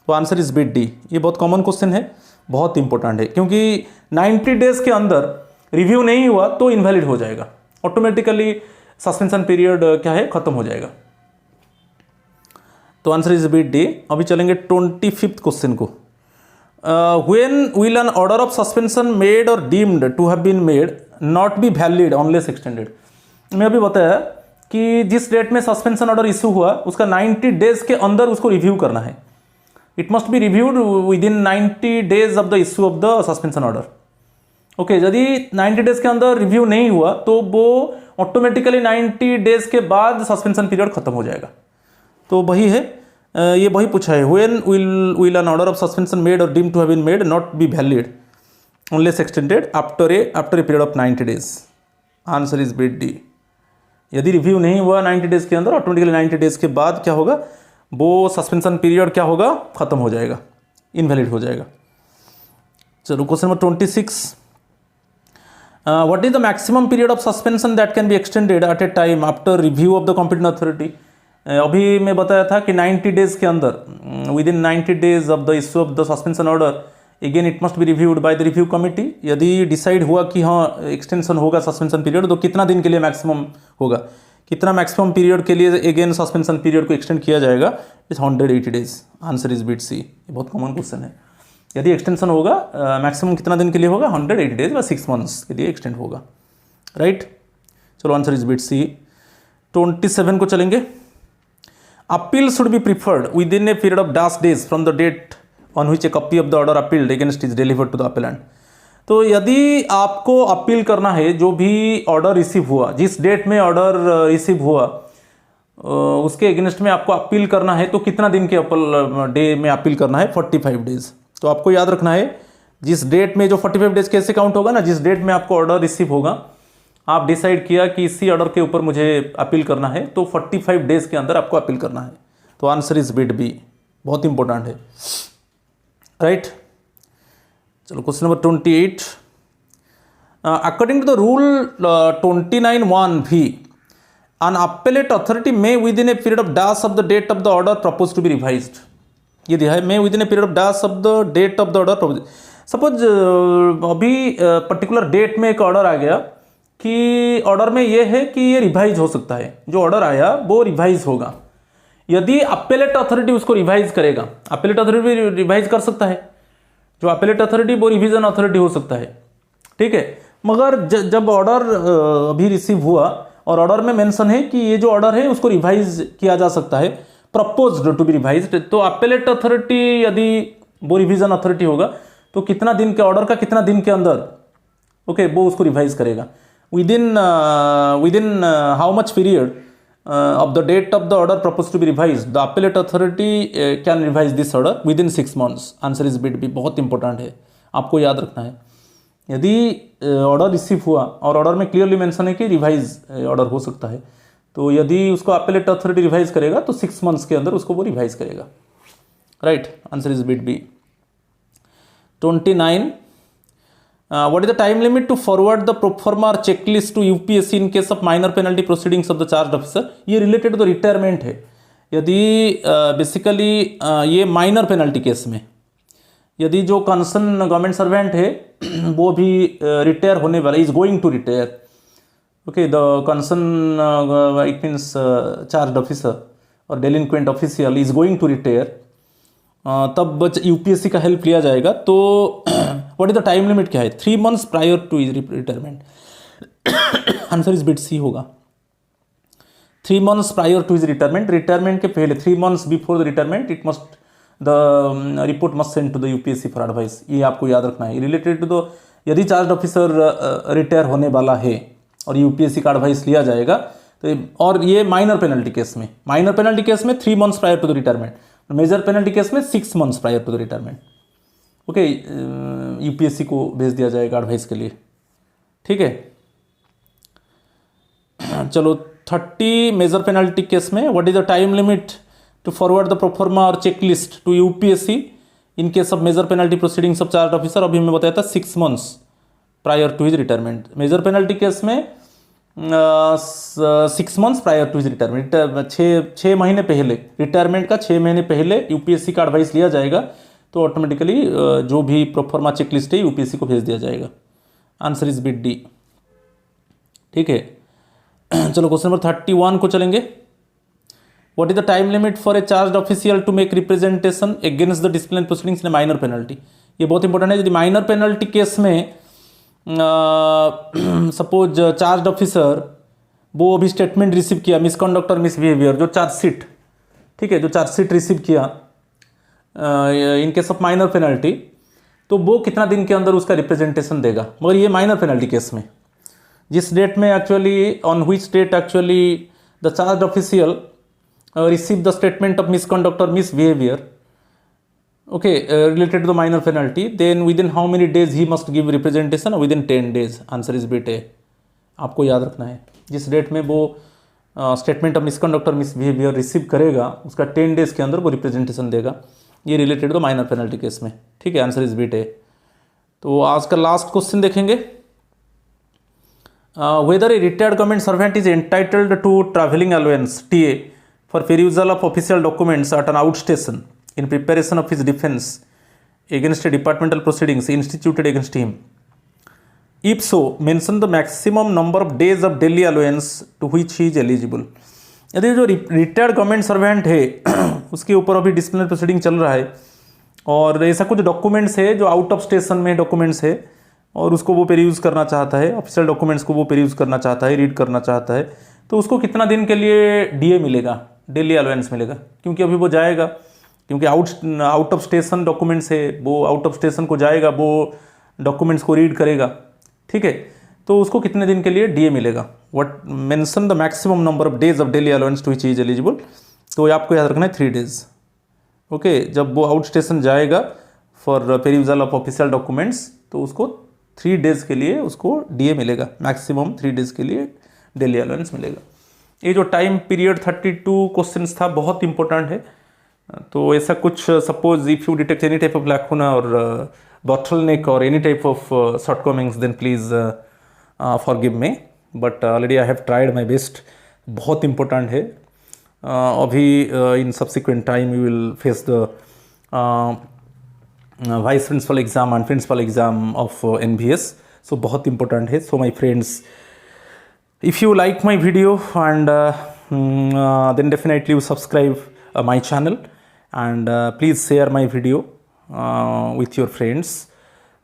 तो आंसर इज बिट डी। ये बहुत कॉमन क्वेश्चन है, बहुत इंपॉर्टेंट है, क्योंकि 90 डेज के अंदर रिव्यू नहीं हुआ तो इनवैलिड हो जाएगा, ऑटोमेटिकली सस्पेंशन पीरियड क्या है, खत्म हो जाएगा। तो आंसर इज बिट डी। अभी चलेंगे 25th क्वेश्चन को। When will an order of suspension made or deemed to have been made not be valid unless extended? मैं अभी बताया कि जिस डेट में सस्पेंशन ऑर्डर इशू हुआ उसका 90 डेज के अंदर उसको रिव्यू करना है। It must be reviewed with in 90 days of the issue of the suspension order. Okay, यदि 90 डेज के अंदर रिव्यू नहीं हुआ तो वो ऑटोमेटिकली 90 डेज के बाद सस्पेंशन पीरियड खत्म हो जाएगा। तो वही है, ये वही पूछा है, when will an order of suspension made और deemed to have been made not be valid unless extended after a period of 90 days. Answer is bit D. यदि रिव्यू नहीं हुआ 90 डेज के अंदर, ऑटोमेटिकली 90 डेज के बाद क्या होगा, वो सस्पेंशन पीरियड क्या होगा, खत्म हो जाएगा, इनवैलिड हो जाएगा। चलो question number 26, what is the maximum period of suspension that can be extended at A time after review of the competent authority. अभी मैं बताया था कि 90 डेज के अंदर, with in 90 days of the issue of the suspension order again it must be reviewed by the review committee. यदि डिसाइड हुआ कि हाँ एक्सटेंशन होगा सस्पेंशन पीरियड, तो कितना दिन के लिए मैक्सिमम होगा, कितना मैक्सिमम पीरियड के लिए अगेन सस्पेंशन पीरियड को एक्सटेंड किया जाएगा, is 180 days. Answer is bit C. ये बहुत कॉमन क्वेश्चन है। यदि एक्सटेंशन होगा मैक्सिमम कितना दिन के लिए होगा, 180 डेज या 6 मंथ्स के लिए एक्सटेंड होगा, राइट। चलो आंसर इज बिट सी। 27 को चलेंगे। Appeal should be preferred within a period of dash days from the date on which a copy of the order appealed against is delivered to the appellant. तो यदि आपको अपील करना है, जो भी ऑर्डर रिसीव हुआ, जिस डेट में ऑर्डर रिसीव हुआ उसके अगेंस्ट में आपको अपील करना है, तो कितना दिन के डे में अपील करना है, 45 डेज। तो आपको याद रखना है जिस डेट में, जो 45 डेज कैसे काउंट होगा ना, जिस डेट में आपको ऑर्डर रिसीव होगा, आप डिसाइड किया कि इसी ऑर्डर के ऊपर मुझे अपील करना है, तो 45 डेज के अंदर आपको अपील करना है। तो आंसर इज बिट बी। बहुत इंपॉर्टेंट है, राइट। चलो question number 28, according to the rule 29(1)(v), an appellate authority may within a period of dash of the date of the order proposed to be revised। ये दिया है, may within a period of dash of the date of the order proposed। Suppose अभी पर्टिकुलर डेट में एक ऑर्डर आ गया कि ऑर्डर में ये है कि ये रिवाइज हो सकता है, जो ऑर्डर आया वो रिवाइज होगा। यदि अपेलेट अथॉरिटी उसको रिवाइज करेगा, अपेलेट अथॉरिटी रिवाइज कर सकता है, जो अपेलेट अथॉरिटी वो रिवीजन अथॉरिटी हो सकता है, ठीक है। मगर जब ऑर्डर अभी रिसीव हुआ और ऑर्डर में मेंशन है कि ये जो ऑर्डर है उसको रिवाइज किया जा सकता है, प्रपोज्ड टू बी रिवाइज्ड, तो अपेलेट अथॉरिटी यदि वो रिवीजन अथॉरिटी होगा तो कितना दिन के ऑर्डर का कितना दिन के अंदर ओके वो उसको रिवाइज करेगा, within how much period of the date of the order proposed to be revised the appellate authority can revise this order within 6 months। Answer is bit B. बहुत इंपॉर्टेंट है, आपको याद रखना है। यदि ऑर्डर रिसीव हुआ और ऑर्डर में क्लियरली मेंशन है कि रिवाइज ऑर्डर हो सकता है, तो यदि उसको अपेलेट अथॉरिटी रिवाइज करेगा तो 6 मंथ्स के अंदर उसको वो रिवाइज करेगा। Right, answer is bit B. 29, what is the time limit to forward the proforma or checklist to UPSC in case of minor penalty proceedings of the charged officer? ये रिलेटेड तो रिटायरमेंट है। यदि बेसिकली ये माइनर पेनल्टी केस में यदि जो कंसर्न गवर्नमेंट सर्वेंट है वो भी रिटायर होने वाला, is going to retire, okay, the concern it means charge officer और delinquent official is going to retire, तब यूपीएससी का हेल्प लिया जाएगा। तो what is the time limit क्या है? 3 months prior to retirement. Answer is bit C होगा। 3 months prior to is retirement, retirement के पहले 3 months before the retirement it must the report must send to the UPSC for advice. ये आपको याद रखना है। रिलेटेड टू द यदि चार्ज ऑफिसर रिटायर होने वाला है और यूपीएससी का एडवाइस लिया जाएगा तो, और ये माइनर पेनल्टी केस में, माइनर पेनल्टी केस में 3 months prior to the retirement, major penalty case में 6 months prior to the retirement, okay, UPSC को भेज दिया जाएगा एडवाइस के लिए। ठीक है, चलो 30 मेजर पेनल्टी केस में what is the time limit to forward the proforma और checklist to UPSC in case of major penalty proceedings of charge officer? अभी मैं बताया था 6 months prior to his retirement. Major penalty case में 6 months prior to his retirement, 6 महीने पहले, रिटायरमेंट का 6 महीने पहले यूपीएससी का एडवाइस लिया जाएगा तो ऑटोमेटिकली जो भी प्रोफॉर्मा चेकलिस्ट है यूपीएससी को भेज दिया जाएगा। Answer is bit D. ठीक है, चलो क्वेश्चन नंबर 31 को चलेंगे। What is the time limit for a charge official to make representation against the disciplinary proceedings in minor penalty? ये बहुत इंपॉर्टेंट है। यदि माइनर पेनल्टी केस में सपोज चार्ज ऑफिसर वो अभी स्टेटमेंट रिसीव किया, मिसकंडक्ट और मिसबिहेवियर, जो चार्जशीट, ठीक है, जो चार्जशीट रिसीव किया in case of minor penalty, तो वो कितना दिन के अंदर उसका रिप्रेजेंटेशन देगा? मगर ये माइनर पेनल्टी केस में जिस डेट में actually, on which date actually the charge official receive the statement of misconduct और misbehaviour, okay, related to the minor penalty, then within how many days he must give representation? Within 10 days. Answer is bit A. आपको याद रखना है जिस डेट में वो स्टेटमेंट ऑफ मिसकंडक्ट और मिसबिहेवियर रिसीव करेगा उसका 10 डेज के अंदर वो रिप्रेजेंटेशन देगा। ये related to minor penalty case में। ठीक है, आंसर इज बिट ए। तो आज का लास्ट क्वेश्चन देखेंगे। Whether a retired government servant is entitled to travelling allowance TA for perusal of official documents at an out station in preparation of his defense against a departmental proceedings instituted against him. If so, mention the maximum number of days of daily allowance to which he is eligible. यदि जो रिटायर्ड गवर्नमेंट सर्वेंट है उसके ऊपर अभी डिसिप्लिनरी प्रोसीडिंग चल रहा है और ऐसा कुछ डॉक्यूमेंट्स है जो आउट ऑफ स्टेशन में डॉक्यूमेंट्स है और उसको वो पेरीयूज करना चाहता है, ऑफिशियल डॉक्यूमेंट्स को वो पेरीयूज करना चाहता है, रीड करना चाहता है, तो उसको कितना दिन के लिए डीए मिलेगा, डेली अलाउंस मिलेगा? क्योंकि अभी वो जाएगा, क्योंकि आउट ऑफ स्टेशन डॉक्यूमेंट्स है, वो आउट ऑफ स्टेशन को जाएगा, वो डॉक्यूमेंट्स को रीड करेगा। ठीक है, तो उसको कितने दिन के लिए डीए मिलेगा? What mention the maximum number of days of daily allowance to which he is eligible? तो आपको याद रखना है 3 डेज। ओके, जब वो आउट स्टेशन जाएगा फॉर पेरीयूजल ऑफ ऑफिशियल डॉक्यूमेंट्स तो उसको 3 डेज के लिए उसको डीए मिलेगा, मैक्सिमम 3 डेज के लिए डेली अलाउंस मिलेगा। ये जो टाइम पीरियड 32 क्वेश्चंस था बहुत इंपॉर्टेंट है। तो ऐसा कुछ suppose if you detect any type of lacuna और bottleneck or any type of shortcomings then please forgive me, but already I have tried my best. बहुत important है। अभी in subsequent time you will face the vice principal exam and principal exam of NBS, so बहुत important है। So my friends, if you like my video and then definitely you subscribe my channel and please share my video with your friends.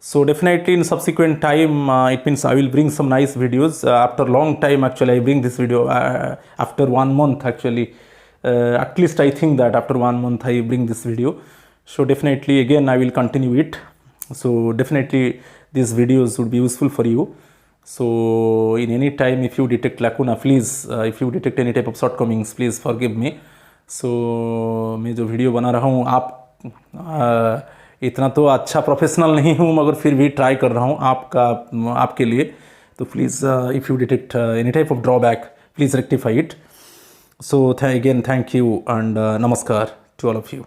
So definitely in subsequent time it means I will bring some nice videos after long time. Actually I bring this video after 1 month actually, at least I think that after 1 month I bring this video. So definitely again I will continue it. So definitely these videos would be useful for you. So in any time if you detect lacuna, please if you detect any type of shortcomings please forgive me. So मैं जो वीडियो बना रहा हूँ, आप इतना तो अच्छा प्रोफेशनल नहीं हूँ मगर फिर भी ट्राई कर रहा हूँ आपके लिए। तो please if you detect any type of drawback please rectify it. So again, thank you and namaskar to all of you.